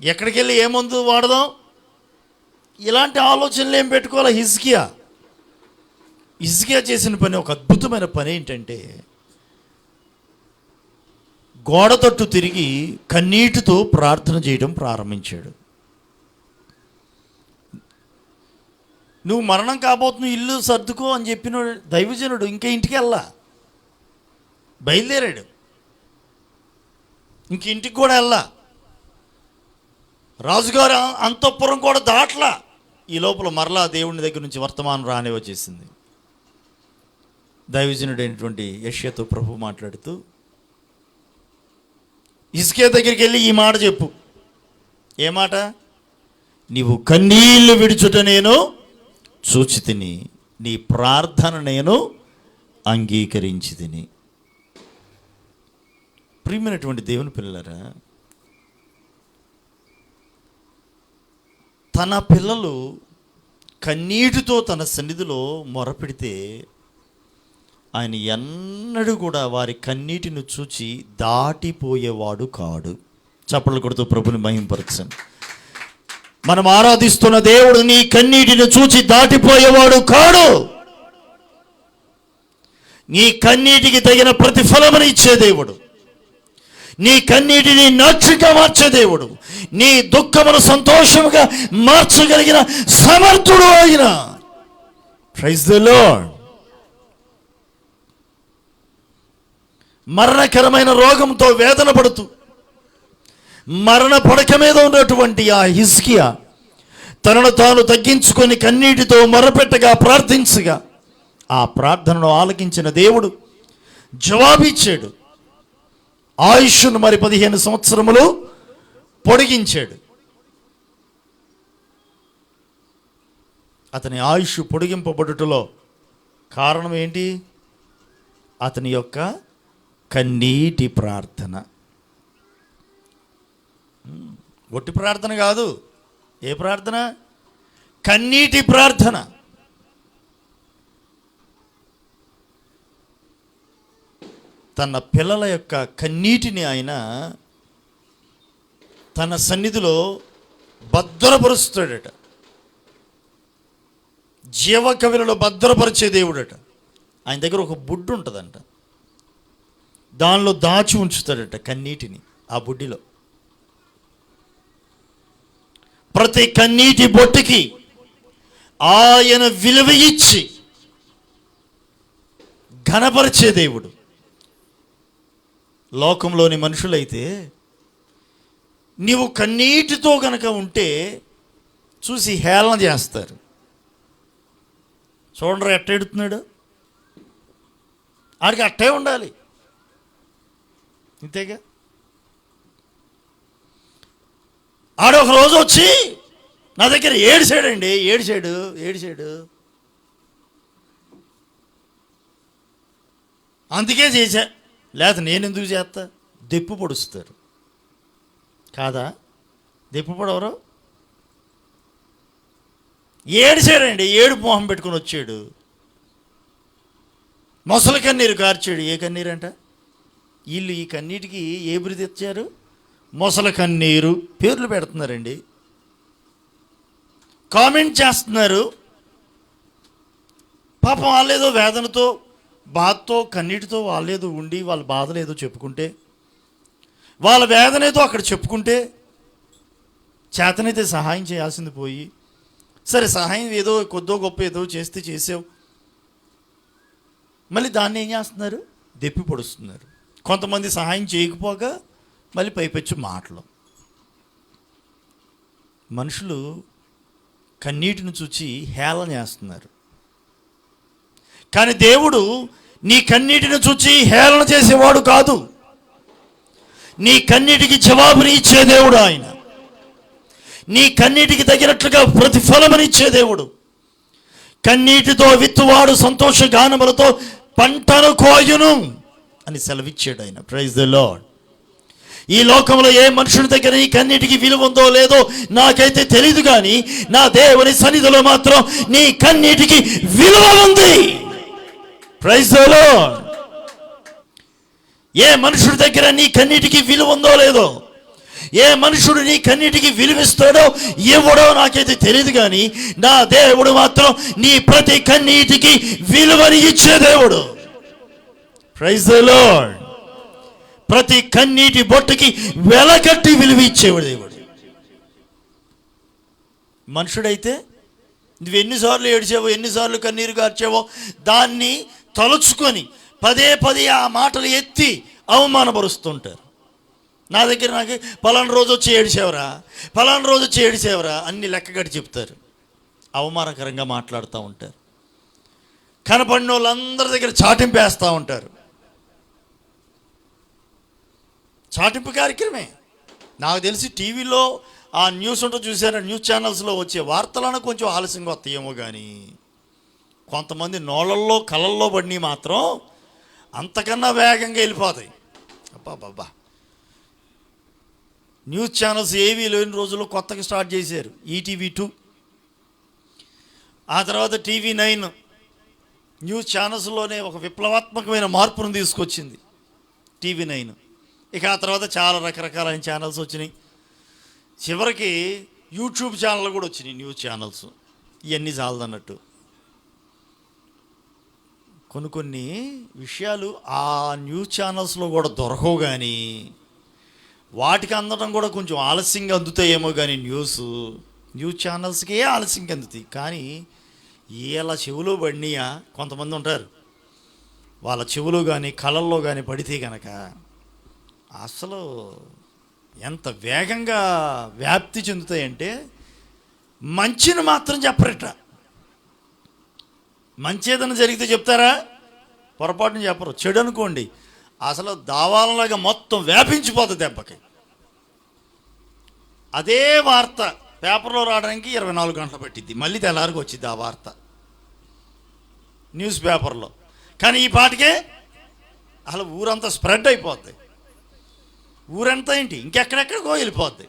ఎక్కడికి వెళ్ళి ఏ మందు వాడదాం, ఇలాంటి ఆలోచనలు ఏం పెట్టుకోవాలి. హిజ్కియా చేసిన పని, ఒక అద్భుతమైన పని ఏంటంటే గోడ తట్టు తిరిగి కన్నీటితో ప్రార్థన చేయడం ప్రారంభించాడు. నువ్వు మరణం కాబోతున్నావు, ఇల్లు సర్దుకో అని చెప్పిన దైవజనుడు ఇంకా ఇంటికి బయలుదేరాడు. ఇంక ఇంటికి కూడా రాజుగారు అంతఃపురం కూడా దాట్లా. ఈ లోపల మరలా దేవుని దగ్గర నుంచి వర్తమానం రానే వచ్చేసింది. దైవజనుడైనటువంటి యెషయాతో ప్రభు మాట్లాడుతూ, హిజ్కియా దగ్గరికి వెళ్ళి ఈ మాట చెప్పు. ఏ మాట? నీవు కన్నీళ్లు విడుచుట నేను చూచి తిని, నీ ప్రార్థన నేను అంగీకరించి తిని. ప్రియమైనటువంటి దేవుని పిల్లలారా, తన పిల్లలు కన్నీటితో తన సన్నిధిలో మొరపెడితే ఆయన ఎన్నడూ కూడా వారి కన్నీటిని చూచి దాటిపోయేవాడు కాడు. చప్పట్లు కొడుతూ ప్రభుని మహింపరచండి. మనం ఆరాధిస్తున్న దేవుడు నీ కన్నీటిని చూచి దాటిపోయేవాడు కాడు. నీ కన్నీటికి తగిన ప్రతిఫలమని ఇచ్చే దేవుడు, నీ కన్నీటిని నాట్యంగా మార్చే దేవుడు, నీ దుఃఖమును సంతోషముగా మార్చగలిగిన సమర్థుడు ఆయన. Praise the Lord. మరణకరమైన రోగంతో వేదన పడుతూ మరణ పడక మీద ఉన్నటువంటి ఆ హిజ్కియా తనను తాను తగ్గించుకొని కన్నీటితో మొరపెట్టగా ప్రార్థించగా ఆ ప్రార్థనను ఆలకించిన దేవుడు జవాబిచ్చాడు. ఆయుష్ను మరి 15 సంవత్సరములు పొడిగించాడు. అతని ఆయుష్ పొడిగింపబడుటలో కారణం ఏంటి? అతని యొక్క కన్నీటి ప్రార్థన. ఒట్టి ప్రార్థన కాదు. ఏ ప్రార్థన? కన్నీటి ప్రార్థన. తన పిల్లల యొక్క కన్నీటిని ఆయన తన సన్నిధిలో భద్రపరుస్తాడట. జీవకవిలలో భద్రపరిచే దేవుడట. ఆయన దగ్గర ఒక బుడ్డు ఉంటుందంట, దానిలో దాచి ఉంచుతాడట కన్నీటిని. ఆ బుడ్డిలో ప్రతి కన్నీటి బొట్టుకి ఆయన విలువ ఇచ్చి ఘనపరిచే దేవుడు. లోకంలోని మనుషులైతే నీవు కన్నీటితో గనక ఉంటే చూసి హేళన చేస్తారు. చూడరా ఎట్ట ఎడుతున్నాడు, ఆడికి అట్టే ఉండాలి, ఇంతేగా. ఆడు ఒక రోజు వచ్చి నా దగ్గర ఏడిసాడండి, ఏడిసాడు అందుకే చేశా, లేకపోతే నేను ఎందుకు చేస్తా. దెప్పు పొడుస్తారు కాదా? దెప్పు పొడవరు. ఏడిసాడండి, ఏడుపు మొహం పెట్టుకుని వచ్చాడు, మొసలి కన్నీరు కార్చాడు. ఏ కన్నీరు అంట? వీళ్ళు ఈ కన్నీటికి ఏ బిరుదు తెచ్చారు? మొసలి కన్నీరు పేర్లు పెడుతున్నారండి, కామెంట్ చేస్తున్నారు. పాపం వాళ్ళేదో వేదనతో, బాధతో, కన్నీటితో వాళ్ళేదో ఉండి వాళ్ళ బాధలేదో చెప్పుకుంటే, వాళ్ళ వేదనేదో అక్కడ చెప్పుకుంటే, చేతనైతే సహాయం చేయాల్సింది పోయి, సరే సహాయం ఏదో కొద్దో గొప్ప ఏదో చేస్తే చేసావు, మళ్ళీ దాన్ని ఏం చేస్తున్నారు? దెప్పి పొడుస్తున్నారు. కొంతమంది సహాయం చేయకపోగా మళ్ళీ పైపెచ్చు మాటలు. మనుషులు కన్నీటిని చూచి హేళన చేస్తున్నారు. కానీ దేవుడు నీ కన్నీటిని చూచి హేళన చేసేవాడు కాదు. నీ కన్నీటికి జవాబుని ఇచ్చే దేవుడు ఆయన. నీ కన్నీటికి తగినట్లుగా ప్రతిఫలమనిచ్చే దేవుడు. కన్నీటితో విత్తువాడు సంతోష గానములతో పంటను కోయును అని సెలవిచ్చాడు ఆయన. Praise the Lord. ఈ లోకంలో ఏ మనుషుని దగ్గర ఈ కన్నీటికి విలువ ఉందో లేదో నాకైతే తెలియదు, కానీ నా దేవుని సన్నిధిలో మాత్రం నీ కన్నీటికి విలువ ఉంది. Praise the lord. ఏ మనుషుడి దగ్గర నీ కన్నీటికి విలువ ఉందో లేదో, ఏ మనుషుడు నీ కన్నీటికి విలువిస్తాడో ఇవ్వడో నాకైతే తెలియదు, కానీ నా దేవుడు మాత్రం నీ ప్రతి కన్నీటికి విలువని ఇచ్చే దేవుడు. Praise the Lord. ప్రతి కన్నీటి బొట్టుకి వెలకట్టి విలువ ఇచ్చేవాడు దేవుడు. మనుషుడైతే నువ్వు ఎన్నిసార్లు ఏడ్చావో, ఎన్నిసార్లు కన్నీరు కార్చావో దాన్ని తలుచుకొని పదే పదే ఆ మాటలు ఎత్తి అవమానపరుస్తుంటారు. నా దగ్గర నాకు పలానా రోజు వచ్చి ఏడిసేవరా, పలానా రోజు వచ్చి ఏడిసేవరా అన్ని లెక్కగట్టి చెప్తారు. అవమానకరంగా మాట్లాడుతూ ఉంటారు. కనపడిన వాళ్ళందరి దగ్గర చాటింపు వేస్తూ ఉంటారు. చాటింపు కార్యక్రమే. నాకు తెలిసి టీవీలో ఆ న్యూస్ ఉంటూ చూసారా, న్యూస్ ఛానల్స్లో వచ్చే వార్తలను కొంచెం ఆలస్యంగా వస్తాయేమో, కానీ కొంతమంది నోళ్ళల్లో కళ్ళల్లో పడినవి మాత్రం అంతకన్నా వేగంగా వెళ్ళిపోతాయి. అబ్బాబ్బా. న్యూస్ ఛానల్స్ ఏవీ లేని రోజుల్లో కొత్తగా స్టార్ట్ చేశారు. ఈటీవీ 2, ఆ తర్వాత టీవీ 9 న్యూస్ ఛానల్స్లోనే ఒక విప్లవాత్మకమైన మార్పును తీసుకొచ్చింది టీవీ 9. ఇక ఆ తర్వాత చాలా రకరకాలైన ఛానల్స్ వచ్చినాయి. చివరికి యూట్యూబ్ ఛానల్ కూడా వచ్చినాయి, న్యూస్ ఛానల్స్. ఇవన్నీ చాలదన్నట్టు కొన్ని విషయాలు ఆ న్యూస్ ఛానల్స్లో కూడా దొరకవు, కానీ వాటికి అందడం కూడా కొంచెం ఆలస్యంగా అందుతాయేమో, కానీ న్యూస్ ఛానల్స్కే ఆలస్యంగా అందుతాయి. కానీ ఇలా చెవులో పడినాయా కొంతమంది ఉంటారు, వాళ్ళ చెవులో కానీ కళ్ళల్లో కానీ పడితే కనుక అసలు ఎంత వేగంగా వ్యాప్తి చెందుతాయంటే, మంచిని మాత్రం చెప్పరట. మంచి ఏదైనా జరిగితే చెప్తారా? పొరపాటుని చెప్పరు. చెడు అనుకోండి అసలు దావాలలాగా మొత్తం వ్యాపించిపోతుంది దెబ్బకి. అదే వార్త పేపర్లో రావడానికి 24 గంటలు పట్టిద్ది, మళ్ళీ తెల్లారికి వచ్చింది ఆ వార్త న్యూస్ పేపర్లో. కానీ ఈ పాటికే అసలు ఊరంతా స్ప్రెడ్ అయిపోద్ది. ఊరంతా ఏంటి ఇంకెక్కడెక్కడికో వెళ్ళిపోద్ది.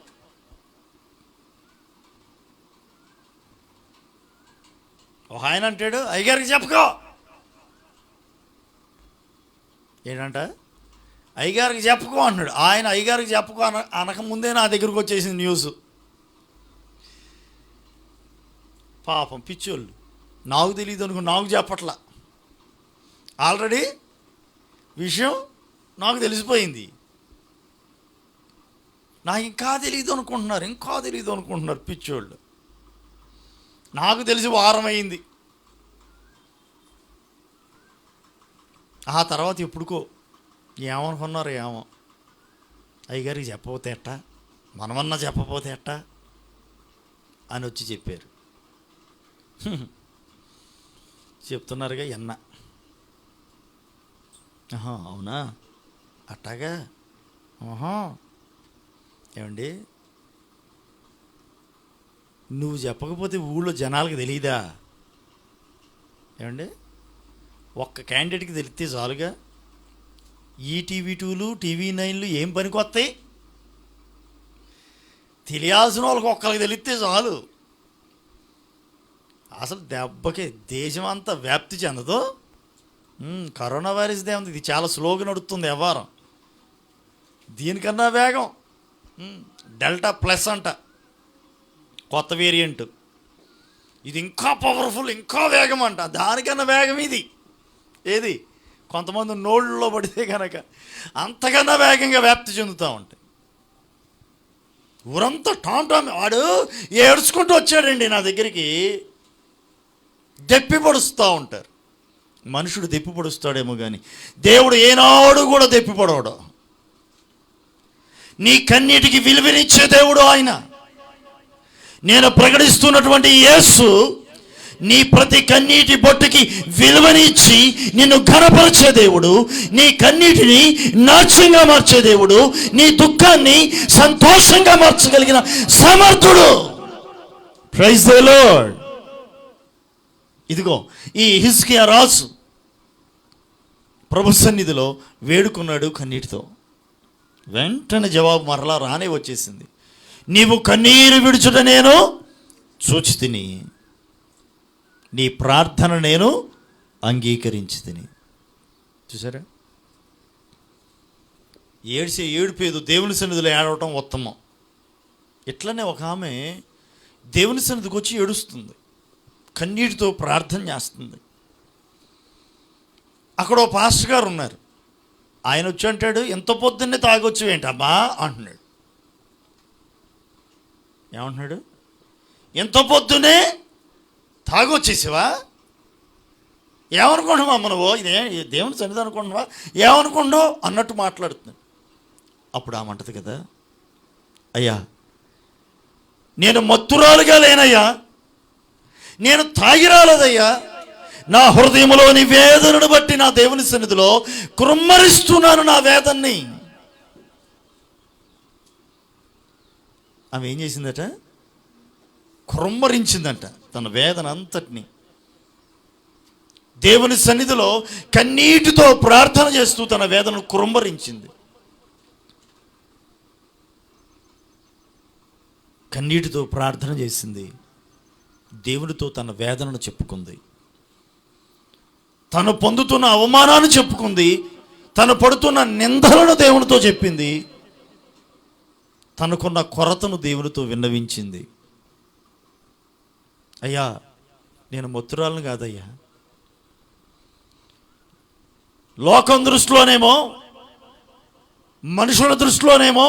ఒక ఆయన అంటాడు, అయ్యగారికి చెప్పుకో. ఏంటంట, అయ్యగారికి చెప్పుకో అన్నాడు. ఆయన అయ్యగారికి చెప్పుకో అనకముందే నా దగ్గరకు వచ్చేసింది న్యూస్. పాపం పిచ్చోళ్ళు, నాకు తెలియదు అనుకో, నాకు చెప్పట్లా, ఆల్రెడీ విషయం నాకు తెలిసిపోయింది. నాకు ఇంకా తెలియదు అనుకుంటున్నారు పిచ్చోళ్ళు. నాకు తెలిసి వారం అయింది. ఆ తర్వాత ఎప్పుడుకో ఏమనుకున్నారు, ఏమో అయ్యగారికి చెప్పకపోతే ఎట్టా, మనమన్నా చెప్పకపోతే ఎట్టా అని వచ్చి చెప్పారు. చెప్తున్నారుగా ఎన్న. అవునా, అట్టాగా, ఏమండి నువ్వు చెప్పకపోతే ఊళ్ళో జనాలకు తెలియదా? ఏమండి ఒక్క క్యాండిడేట్కి తెలిస్తే చాలుగా. ఈ టీవీ 2లు టీవీ 9లు ఏం పనికి వస్తాయి? తెలియాల్సిన వాళ్ళకి ఒక్కరికి తెలిస్తే చాలు. అసలు దెబ్బకి దేశం అంతా వ్యాప్తి చెందదు. కరోనా వైరస్ ఏముంది, ఇది చాలా స్లోగా నడుస్తుంది వ్యవహారం. దీనికన్నా వేగం డెల్టా ప్లస్ అంట, కొత్త వేరియంట్. ఇది ఇంకా పవర్ఫుల్, ఇంకా వేగం అంట. దానికన్నా వేగం ఇది. ఏది కొంతమంది నోళ్ళలో పడితే కనుక అంతకన్నా వేగంగా వ్యాప్తి చెందుతూ ఉంటాయి. ఊరంతా టాంటామి. వాడు ఏడ్చుకుంటూ వచ్చాడండి నా దగ్గరికి. దెప్పి పొడుస్తూ ఉంటారు. మనుషుడు దెప్పి పొడుస్తాడేమో కానీ దేవుడు ఏనాడు కూడా దెప్పి పొడవడు. నీ కన్నీటికి విలువనిచ్చే దేవుడు ఆయన. నేను ప్రకటిస్తున్నటువంటి యేసు నీ ప్రతి కన్నీటి బొట్టుకి విలువనిచ్చి నిన్ను ఘనపరిచే దేవుడు, నీ కన్నీటిని నాట్యంగా మార్చే దేవుడు, నీ దుఃఖాన్ని సంతోషంగా మార్చగలిగిన సమర్థుడు. Praise the Lord. ఇదిగో ఈ హిజ్కియా రాజు ప్రభు సన్నిధిలో వేడుకున్నాడు కన్నీటితో. వెంటనే జవాబు మరలా రానే వచ్చేసింది. నీవు కన్నీరు విడుచుట నేను చూచి తిని, నీ ప్రార్థన నేను అంగీకరించి తిని. చూసారా, ఏడుపేదు దేవుని సన్నిధిలో ఏడవటం ఉత్తమం. ఇట్లనే ఒక ఆమె దేవుని సన్నిధికి వచ్చి ఏడుస్తుంది, కన్నీటితో ప్రార్థన చేస్తుంది. అక్కడ ఓ పాస్టర్ గారు ఉన్నారు. ఆయన వచ్చి అంటాడు, ఎంత పొద్దున్నే తాగొచ్చు ఏంటమ్మా అంటున్నాడు. ఏమంటున్నాడు? ఎంత పొద్దునే తాగొచ్చేసావా? ఏమనుకుంటున్నావా మనవో, ఇదే దేవుని సన్నిధి అనుకుంటున్నావా, ఏమనుకుంటావు అన్నట్టు మాట్లాడుతున్నాడు. అప్పుడు ఆమంటది కదా, అయ్యా నేను మత్తురాలుగా లేనయ్యా, నేను తాగి రాలేదయ్యా, నా హృదయంలోని వేదనను బట్టి నా దేవుని సన్నిధిలో కృమ్మరిస్తున్నాను నా వేదన్ని. ఆమె ఏం చేసిందట? కృమ్మరించిందంట తన వేదన అంతటిని. దేవుని సన్నిధిలో కన్నీటితో ప్రార్థన చేస్తూ తన వేదనను కృమ్మరించింది. కన్నీటితో ప్రార్థన చేసింది, దేవునితో తన వేదనను చెప్పుకుంది, తను పొందుతున్న అవమానాన్ని చెప్పుకుంది, తను పడుతున్న నిందలను దేవునితో చెప్పింది, తనకున్న కొరతను దేవునితో విన్నవించింది. అయ్యా నేను మత్తురాలను కాదయ్యా, లోకం దృష్టిలోనేమో మనుషుల దృష్టిలోనేమో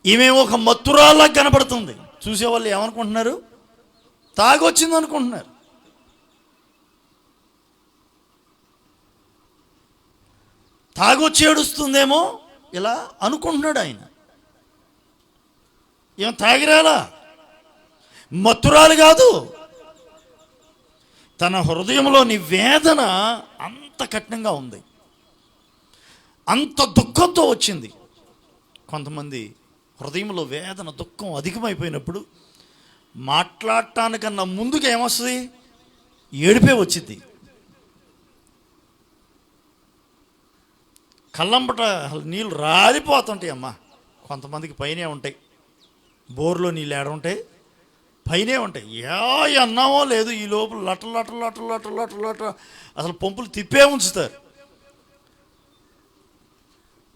ఈమె ఒక మత్తురాల్లా కనపడుతుంది. చూసేవాళ్ళు ఏమనుకుంటున్నారు? తాగొచ్చింది అనుకుంటున్నారు. తాగొచ్చి ఏడుస్తుందేమో ఇలా అనుకుంటున్నాడు ఆయన. ఏం తాగిరాలా, మత్తురాలు కాదు. తన హృదయంలోని వేదన అంత కఠినంగా ఉంది, అంత దుఃఖంతో వచ్చింది. కొంతమంది హృదయంలో వేదన దుఃఖం అధికమైపోయినప్పుడు మాట్లాడటానికన్నా ముందుగా ఏమొస్తుంది? ఏడిపే వచ్చింది. కళ్ళంబట నీళ్ళు రాలిపోతుంటాయి అమ్మా. కొంతమందికి పైనే ఉంటాయి, బోర్లో నీళ్ళు ఏడ ఉంటాయి, పైనే ఉంటాయి. అన్నామో లేదు ఈ లోపల లట అసలు పంపులు తిప్పే ఉంచుతారు.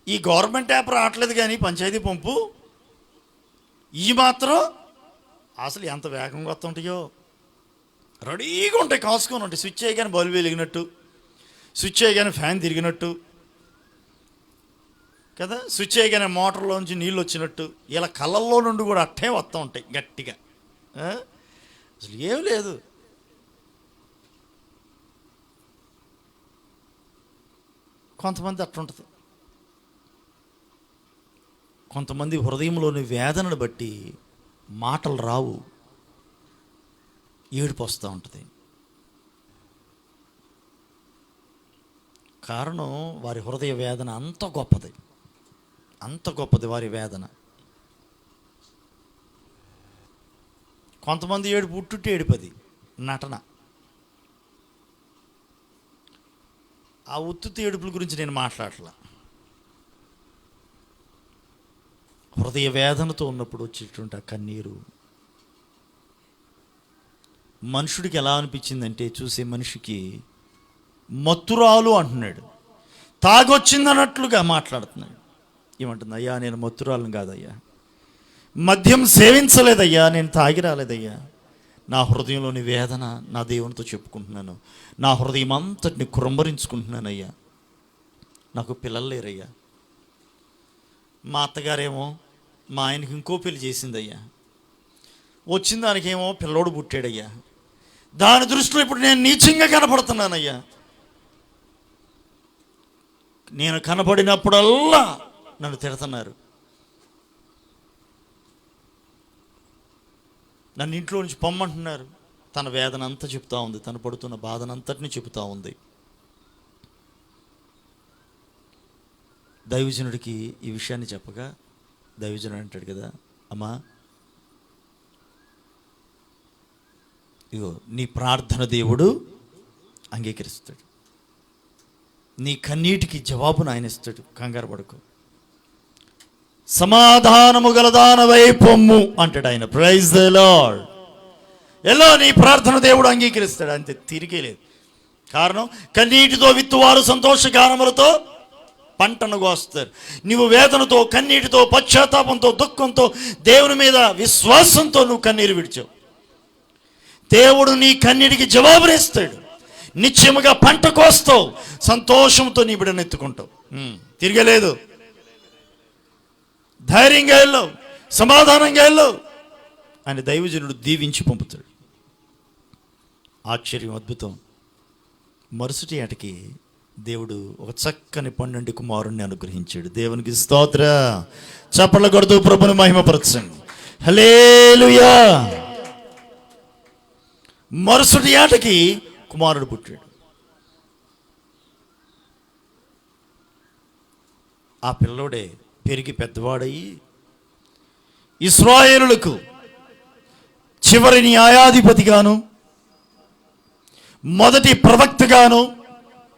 ఈ గవర్నమెంట్ యాప్ రావట్లేదు కానీ పంచాయతీ పంపు ఈ మాత్రం అసలు ఎంత వేగంగా వస్తుంటాయో. రెడీగా ఉంటాయి, కాసుకొని ఉంటాయి. స్విచ్ చేయగానే బల్బు వెలిగినట్టు, స్విచ్ చేయగానే ఫ్యాన్ తిరిగినట్టు కదా, స్విచ్ చేయగానే మోటార్లోంచి నీళ్ళు వచ్చినట్టు. ఇలా కళ్ళల్లో నుండి కూడా అట్టే వస్తూ ఉంటాయి గట్టిగా. అసలు ఏం లేదు. కొంతమంది అట్లుంటుంది. కొంతమంది హృదయంలోని వేదనను బట్టి మాటలు రావు, ఏడుపు వస్తూ ఉంటుంది. కారణం వారి హృదయ వేదన అంత గొప్పది, అంత గొప్పది వారి వేదన. కొంతమంది ఏడుపు ఉట్టుట్టు ఏడుపది నటన. ఆ ఉత్తుత్తి ఏడుపుల గురించి నేను మాట్లాడలా. హృదయ వేదనతో ఉన్నప్పుడు వచ్చేటువంటి ఆ కన్నీరు మనుషుడికి ఎలా అనిపించిందంటే, చూసే మనిషికి మత్తురాలు అంటున్నాడు, తాగొచ్చిందన్నట్లుగా మాట్లాడుతున్నాడు. ఏమంటుంది? అయ్యా నేను మత్తురాలను కాదయ్యా, మద్యం సేవించలేదయ్యా, నేను తాగి రాలేదయ్యా. నా హృదయంలోని వేదన నా దేవునితో చెప్పుకుంటున్నాను. నా హృదయం అంతటిని కురంబరించుకుంటున్నానయ్యా. నాకు పిల్లలు లేరయ్యా. మా అత్తగారేమో మా ఆయనకి ఇంకో పెళ్లి చేసిందయ్యా. వచ్చిన దానికేమో పిల్లోడు పుట్టాడయ్యా. దాని దృష్టిలో ఇప్పుడు నేను నీచంగా కనపడుతున్నానయ్యా. నేను కనపడినప్పుడల్లా నన్ను తిడుతున్నారు, నన్ను ఇంట్లో నుంచి పొమ్మంటున్నారు. తన వేదన అంతా చెప్తా ఉంది, తను పడుతున్న బాధనంతటిని చెబుతూ ఉంది. దైవజనుడికి ఈ విషయాన్ని చెప్పగా దైవజనుడు అంటాడు కదా, అమ్మా ఇగో నీ ప్రార్థన దేవుడు అంగీకరిస్తాడు, నీ కన్నీటికి జవాబును ఆయన ఇస్తాడు, కంగారు పడుకో. సమాధానము గలదానవై పొమ్ము అంటాడు ఆయన. Praise the Lord. ఎలా నీ ప్రార్థన దేవుడు అంగీకరిస్తాడు, అంతే, తిరిగే లేదు. కారణం, కన్నీటితో విత్తువారు సంతోషగానములతో పంటను కోస్తారు. నువ్వు వేదనతో, కన్నీటితో, పశ్చాత్తాపంతో, దుఃఖంతో, దేవుని మీద విశ్వాసంతో నువ్వు కన్నీరు విడిచావు, దేవుడు నీ కన్నీటికి జవాబునిస్తాడు. నిత్యముగా పంట కోస్తావు, సంతోషంతో నీ బిడ్డను ఎత్తుకుంటావు. తిరగలేదు, ధైర్యంగా వెళ్ళావు, సమాధానంగా వెళ్ళావు అని దైవజనుడు దీవించి పంపుతాడు. ఆశ్చర్యం, అద్భుతం. మరుసటి ఏటకి దేవుడు ఒక చక్కని 12 కుమారుణ్ణి అనుగ్రహించాడు. దేవునికి స్తోత్ర. చప్పట్ల కొడుతూ ప్రభుని మహిమపరచండి. హల్లెలూయా. మరుసటి ఏటకి కుమారుడు పుట్టాడు. ఆ పిల్లోడే పెరిగి పెద్దవాడయి ఇశ్రాయేలులకు చివరి న్యాయాధిపతిగాను మొదటి ప్రవక్తగాను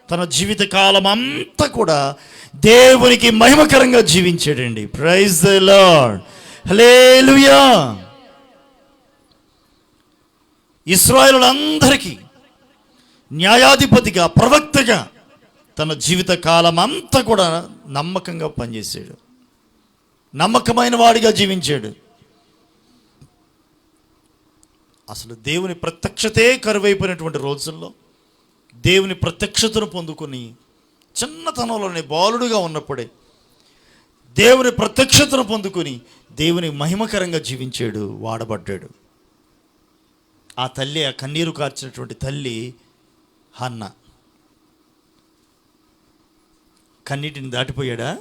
తన జీవితకాలం అంతా కూడా దేవునికి మహిమకరంగా జీవించాడండి. Praise the lord. హల్లెలూయా. ఇశ్రాయేలులందరికీ న్యాయాధిపతిగా, ప్రవక్తగా తన జీవిత కాలం అంతా కూడా నమ్మకంగా పనిచేశాడు, నమ్మకమైన వాడిగా జీవించాడు. అసలు దేవుని ప్రత్యక్షతే కరువైపోయినటువంటి రోజుల్లో దేవుని ప్రత్యక్షతను పొందుకొని చిన్నతనంలోనే బాలుడుగా ఉన్నప్పుడే దేవుని ప్రత్యక్షతను పొందుకొని దేవుని మహిమకరంగా జీవించాడు, వాడబడ్డాడు. ఆ తల్లి, ఆ కన్నీరు కార్చినటువంటి తల్లి హన్న. కన్నీటిని దాటిపోయాడా?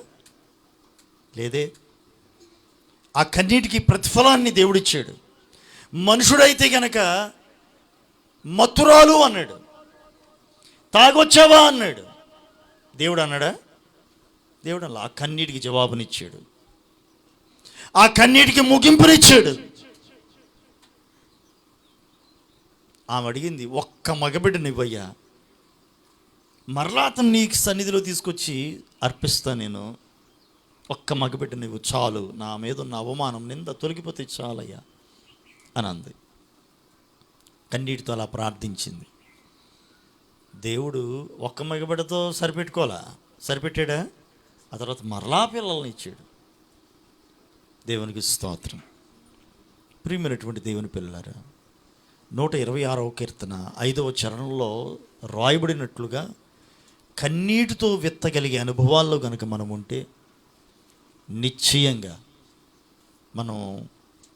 లేదే. ఆ కన్నీటికి ప్రతిఫలాన్ని దేవుడిచ్చాడు. మనుషుడైతే గనక మత్తురాలు అన్నాడు, తాగొచ్చావా అన్నాడు. దేవుడు అన్నాడా? దేవుడు అలా ఆ కన్నీటికి జవాబునిచ్చాడు, ఆ కన్నీటికి ముగింపునిచ్చాడు. ఆమె అడిగింది, ఒక్క మగబిడ్డనివ్వయ్యా, మరలా అతను నీ సన్నిధిలో తీసుకొచ్చి అర్పిస్తా, నేను ఒక్క మగబిడ్డ నువ్వు చాలు, నా మీద ఉన్న అవమానం నింద తొలగిపోతే చాలయ్యా అని అంది. కన్నీటితో అలా ప్రార్థించింది. దేవుడు ఒక్క మగబిడ్డతో సరిపెట్టాడా? ఆ తర్వాత మరలా పిల్లల్ని ఇచ్చాడు. దేవునికి స్తోత్రం. ప్రియమైనటువంటి దేవుని పిల్లలారా, 126వ కీర్తన 5వ చరణంలో రాయబడినట్లుగా కన్నీటితో విత్తగలిగే అనుభవాల్లో కనుక మనం ఉంటే నిశ్చయంగా మనం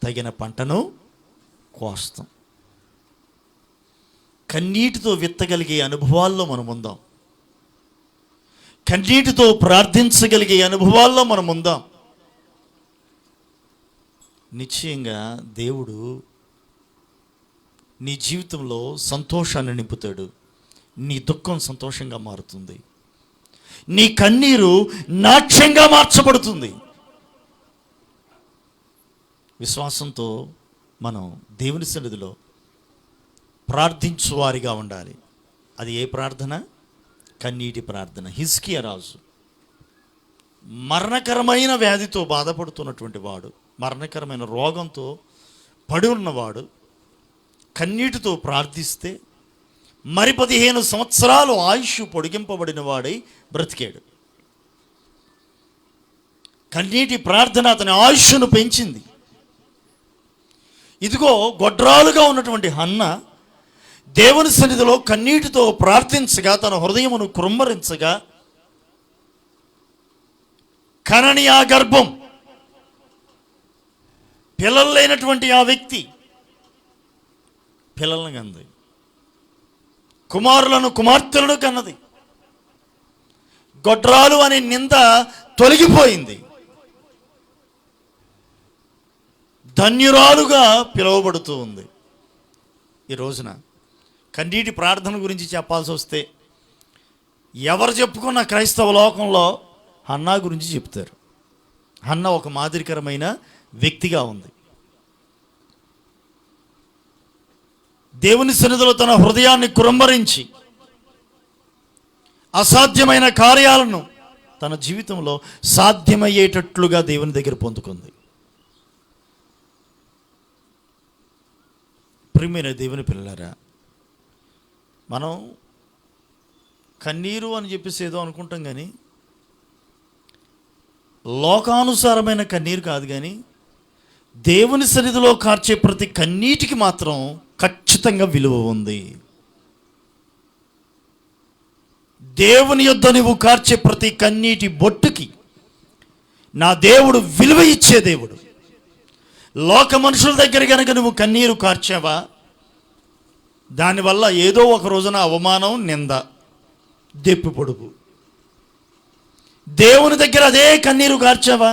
తగిన పంటను కోస్తాం. కన్నీటితో విత్తగలిగే అనుభవాల్లో మనం ఉందాం. కన్నీటితో ప్రార్థించగలిగే అనుభవాల్లో మనం ఉందాం. నిశ్చయంగా దేవుడు నీ జీవితంలో సంతోషాన్ని నింపుతాడు. నీ దుఃఖం సంతోషంగా మారుతుంది. నీ కన్నీరు నాట్యంగా మార్చబడుతుంది. విశ్వాసంతో మనం దేవుని సన్నిధిలో ప్రార్థించువారిగా ఉండాలి. అది ఏ ప్రార్థన? కన్నీటి ప్రార్థన. హిజ్కియా రాజు మరణకరమైన వ్యాధితో బాధపడుతున్నటువంటి వాడు, మరణకరమైన రోగంతో పడి ఉన్నవాడు కన్నీటితో ప్రార్థిస్తే మరి 15 సంవత్సరాలు ఆయుష్ పొడిగింపబడిన వాడై బ్రతికాడు. కన్నీటి ప్రార్థన అతని ఆయుష్ను పెంచింది. ఇదిగో గొడ్రాలుగా ఉన్నటువంటి హన్న దేవుని సన్నిధిలో కన్నీటితో ప్రార్థించగా, తన హృదయమును కృమ్మరించగా, కనని ఆ గర్భం, పిల్లలు లేనటువంటి ఆ వ్యక్తి పిల్లలను కన్నది, కుమారులను కుమార్తెలను కన్నది. గొడ్రాలు అనే నింద తొలగిపోయింది. ధన్యురాలుగా పిలువబడుతూ ఉంది. ఈ రోజున కన్నీటి ప్రార్థన గురించి చెప్పాల్సి వస్తే ఎవరు చెప్పుకున్న క్రైస్తవ లోకంలో హన్నా గురించి చెప్తారు. హన్నా ఒక మాదిరికరమైన వ్యక్తిగా ఉంది. దేవుని సన్నిధిలో తన హృదయాన్ని కురంభరించి అసాధ్యమైన కార్యాలను తన జీవితంలో సాధ్యమయ్యేటట్లుగా దేవుని దగ్గర పొందుకుంది. ప్రియమైన దేవుని పిల్లలారా, మనం కన్నీరు అని చెప్పేసి ఏదో అనుకుంటాం, కానీ లోకానుసారమైన కన్నీరు కాదు. కానీ దేవుని సన్నిధిలో కార్చే ప్రతి కన్నీటికి మాత్రం ఖచ్చితంగా విలువ ఉంది. దేవుని యొద్ద నువ్వు కార్చే ప్రతి కన్నీటి బొట్టుకి నా దేవుడు విలువ ఇచ్చే దేవుడు. లోక మనుషుల దగ్గర కనుక నువ్వు కన్నీరు కార్చావా, దానివల్ల ఏదో ఒక రోజున అవమానం, నింద, దెప్పి పొడుపు. దేవుని దగ్గర అదే కన్నీరు కార్చావా,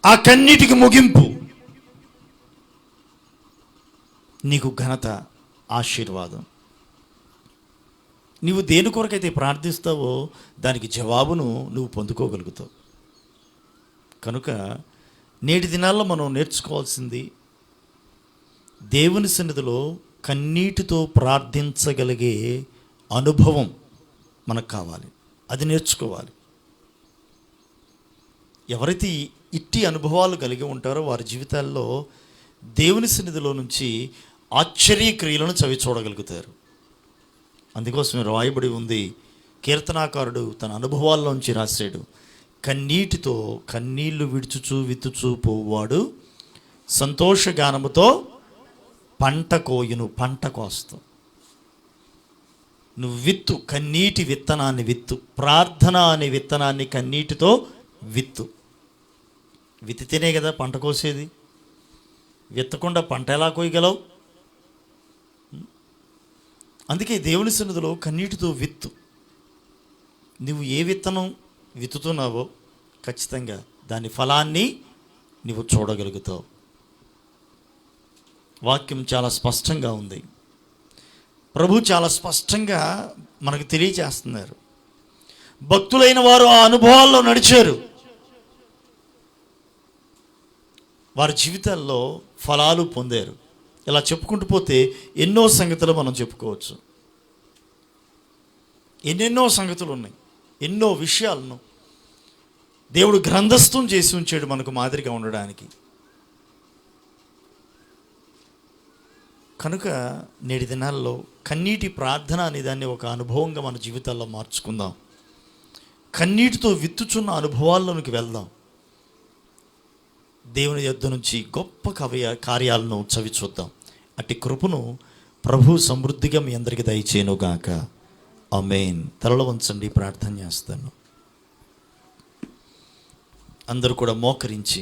ఆ కన్నీటికి ముగింపు, నీకు ఘనత, ఆశీర్వాదం. నీవు దేని కొరకైతే ప్రార్థిస్తావో దానికి జవాబును నువ్వు పొందుకోగలుగుతావు. కనుక నేటి దినాల్లో మనం నేర్చుకోవాల్సింది, దేవుని సన్నిధిలో కన్నీటితో ప్రార్థించగలిగే అనుభవం మనకు కావాలి. అది నేర్చుకోవాలి. ఎవరైతే ఇట్టి అనుభవాలు కలిగి ఉంటారో వారి జీవితాల్లో దేవుని సన్నిధిలో నుంచి ఆశ్చర్యక్రియలను చవి చూడగలుగుతారు. అందుకోసమే రాయబడి ఉంది, కీర్తనాకారుడు తన అనుభవాల్లోంచి రాశాడు, కన్నీటితో కన్నీళ్లు విడుచుచూ విత్తుచూ పోవాడు సంతోషగానముతో పంట కోయును. పంట కోస్తావు నువ్వు. విత్తు, కన్నీటి విత్తనాన్ని విత్తు. ప్రార్థన అనే విత్తనాన్ని కన్నీటితో విత్తు. విత్తితేనే కదా పంట కోసేది. విత్తకుండా పంట ఎలా కోయగలవు? అందుకే దేవుని సన్నిధిలో కన్నీటితో విత్తు. నువ్వు ఏ విత్తనం విత్తుతున్నావో ఖచ్చితంగా దాని ఫలాన్ని నువ్వు చూడగలుగుతావు. వాక్యం చాలా స్పష్టంగా ఉంది. ప్రభు చాలా స్పష్టంగా మనకు తెలియజేస్తున్నారు. భక్తులైన వారు ఆ అనుభవాల్లో నడిచారు. వారి జీవితాల్లో ఫలాలు పొందారు. ఇలా చెప్పుకుంటూ పోతే ఎన్నో సంగతులు మనం చెప్పుకోవచ్చు. ఎన్నెన్నో సంగతులు ఉన్నాయి. ఎన్నో విషయాలను దేవుడు గ్రంథస్థం చేసి ఉంచాడు మనకు మాదిరిగా ఉండడానికి. కనుక నేటి దినాల్లో కన్నీటి ప్రార్థన అనే దాన్ని ఒక అనుభవంగా మన జీవితాల్లో మార్చుకుందాం. కన్నీటితో విత్తుచున్న అనుభవాల్లోనికి వెళ్దాం. దేవుని యొద్ద నుంచి గొప్ప కార్యాలను చవి చూద్దాం. అట్టి కృపను ప్రభు సమృద్ధిగా మీ అందరికీ దయచేయనుగాక. ఆమేన్. తలలో వంచండి, ప్రార్థన చేస్తాను. అందరూ కూడా మోకరించి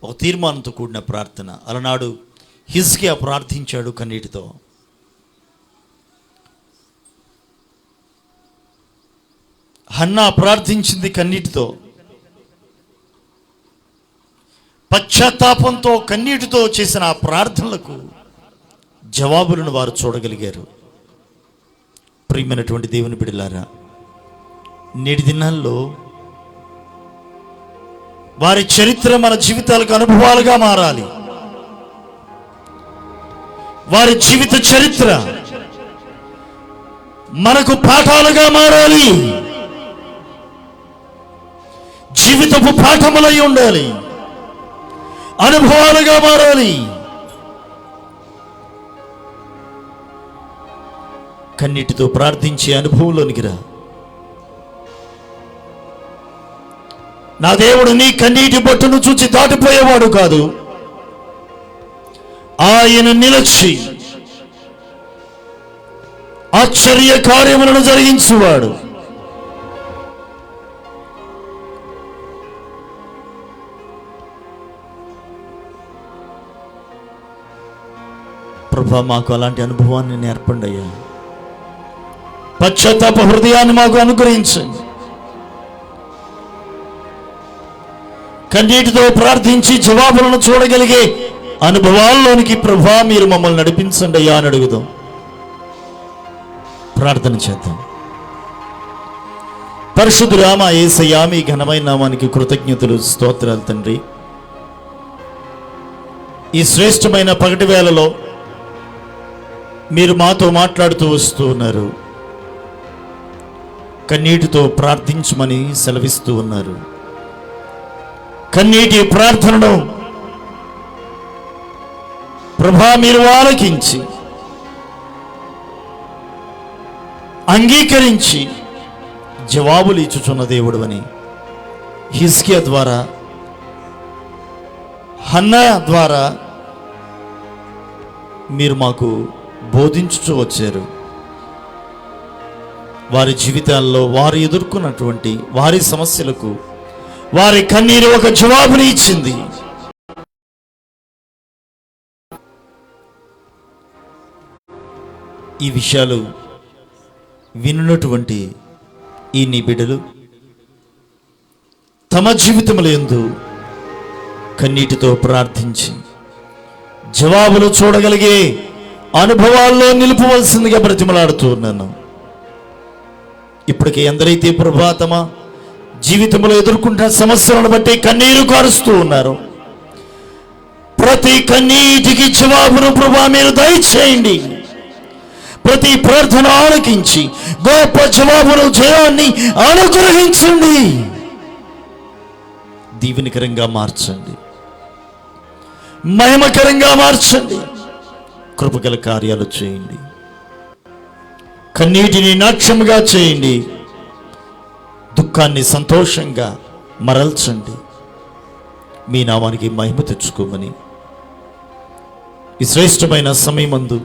ఒక తీర్మానంతో కూడిన ప్రార్థన. అలనాడు హిజ్కియా ప్రార్థించాడు కన్నీటితో. హన్నా ప్రార్థించింది కన్నీటితో. పశ్చాత్తాపంతో కన్నీటితో చేసిన ఆ ప్రార్థనలకు జవాబులను వారు చూడగలిగారు. ప్రియమైనటువంటి దేవుని బిడ్డలారా, నేటి దినాల్లో వారి చరిత్ర మన జీవితాలకు అనుభవాలుగా మారాలి. వారి జీవిత చరిత్ర మనకు పాఠాలుగా మారాలి. జీవితపు పాఠములై ఉండాలి, అనుభవాలుగా మారాలి. కన్నీటితో ప్రార్థించే అనుభవంలోనికి రా. నా దేవుడు నీ కన్నీటి బొట్టును చూచి దాటిపోయేవాడు కాదు. ఆయన నిలిచి ఆశ్చర్య కార్యములను జరిగించువాడు. ప్రభా, మాకు అలాంటి అనుభవాన్ని నేర్పండి అయ్యా. పశ్చాత్తాప హృదయాన్ని మాకు అనుగ్రహించండి. కన్నీటితో ప్రార్థించి జవాబులను చూడగలిగే అనుభవాల్లోనికి ప్రభా మీరు మమ్మల్ని నడిపించండి అయ్యా అని అడుగుదాం. ప్రార్థన చేద్దాం. పరిశుద్ధుడా మా యేసయ్యా, మీ ఘనమైన నామానికి కృతజ్ఞతలు, స్తోత్రాలు తండ్రి. ఈ శ్రేష్టమైన పగటి వేళలో మీరు మాతో మాట్లాడుతూ వస్తూ ఉన్నారు. కన్నీటితో ప్రార్థించమని సెలవిస్తూ ఉన్నారు. కన్నీటి ప్రార్థనను ప్రభా మీరు ఆలకించి అంగీకరించి జవాబులు ఇచ్చుచున్న దేవుడు అని హిజ్కియా ద్వారా, హన్నా ద్వారా మీరు మాకు బోధించుచూ వచ్చారు. వారి జీవితాల్లో వారు ఎదుర్కొన్నటువంటి వారి సమస్యలకు వారి కన్నీరు ఒక జవాబుని ఇచ్చింది. ఈ విషయాలు వినున్నటువంటి ఈ నీ బిడ్డలు తమ జీవితముల యందు కన్నీటితో ప్రార్థించి జవాబులు చూడగలిగే అనుభవాల్లో నిలుపవలసిందిగా బ్రతిమలాడుతూ ఉన్నాను. ఇప్పటికే ఎందరైతే ప్రభా తమ జీవితంలో ఎదుర్కొంటున్న సమస్యలను బట్టి కన్నీరు కారుస్తూ ఉన్నారు, ప్రతి కన్నీటికి జవాబును ప్రభా మీరు దయచేయండి. ప్రతి ప్రార్థన ఆలకించి గొప్ప జవాబును, జయాన్ని అనుగ్రహించండి. దీవెనకరంగా మార్చండి, మహిమకరంగా మార్చండి. కృపగల కార్యాలు చేయండి. కన్నీటిని నాట్యముగా చేయండి. దుఃఖాన్ని సంతోషంగా మరల్చండి. మీ నామానికి మహిమ తెచ్చుకోమని ఈ శ్రేష్టమైన సమయమందు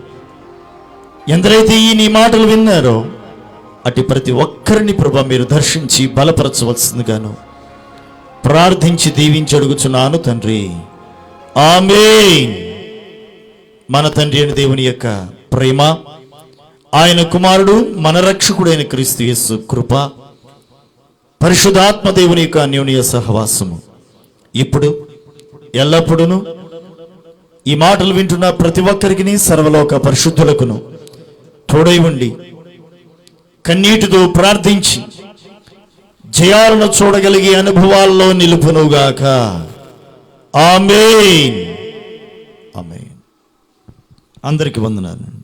ఎందరైతే ఈ నీ మాటలు విన్నారో అటు ప్రతి ఒక్కరిని ప్రభా మీరు దర్శించి బలపరచవలసిందిగాను ప్రార్థించి దీవించి అడుగుచున్నాను తండ్రి. ఆమేన్. మన తండ్రి అయిన దేవుని యొక్క ప్రేమ, ఆయన కుమారుడు మన రక్షకుడైన క్రీస్తు యేసు కృప, పరిశుద్ధాత్మ దేవుని యొక్క అన్యోన్య సహవాసము ఇప్పుడు ఎల్లప్పుడూ ఈ మాటలు వింటున్న ప్రతి ఒక్కరికి సర్వలోక పరిశుద్ధులకును తోడై ఉండి కన్నీటితో ప్రార్థించి జయాలను చూడగలిగే అనుభవాల్లో నిలుపునుగాక. ఆమేన్. ఆమేన్. అందరికీ వందనాలు.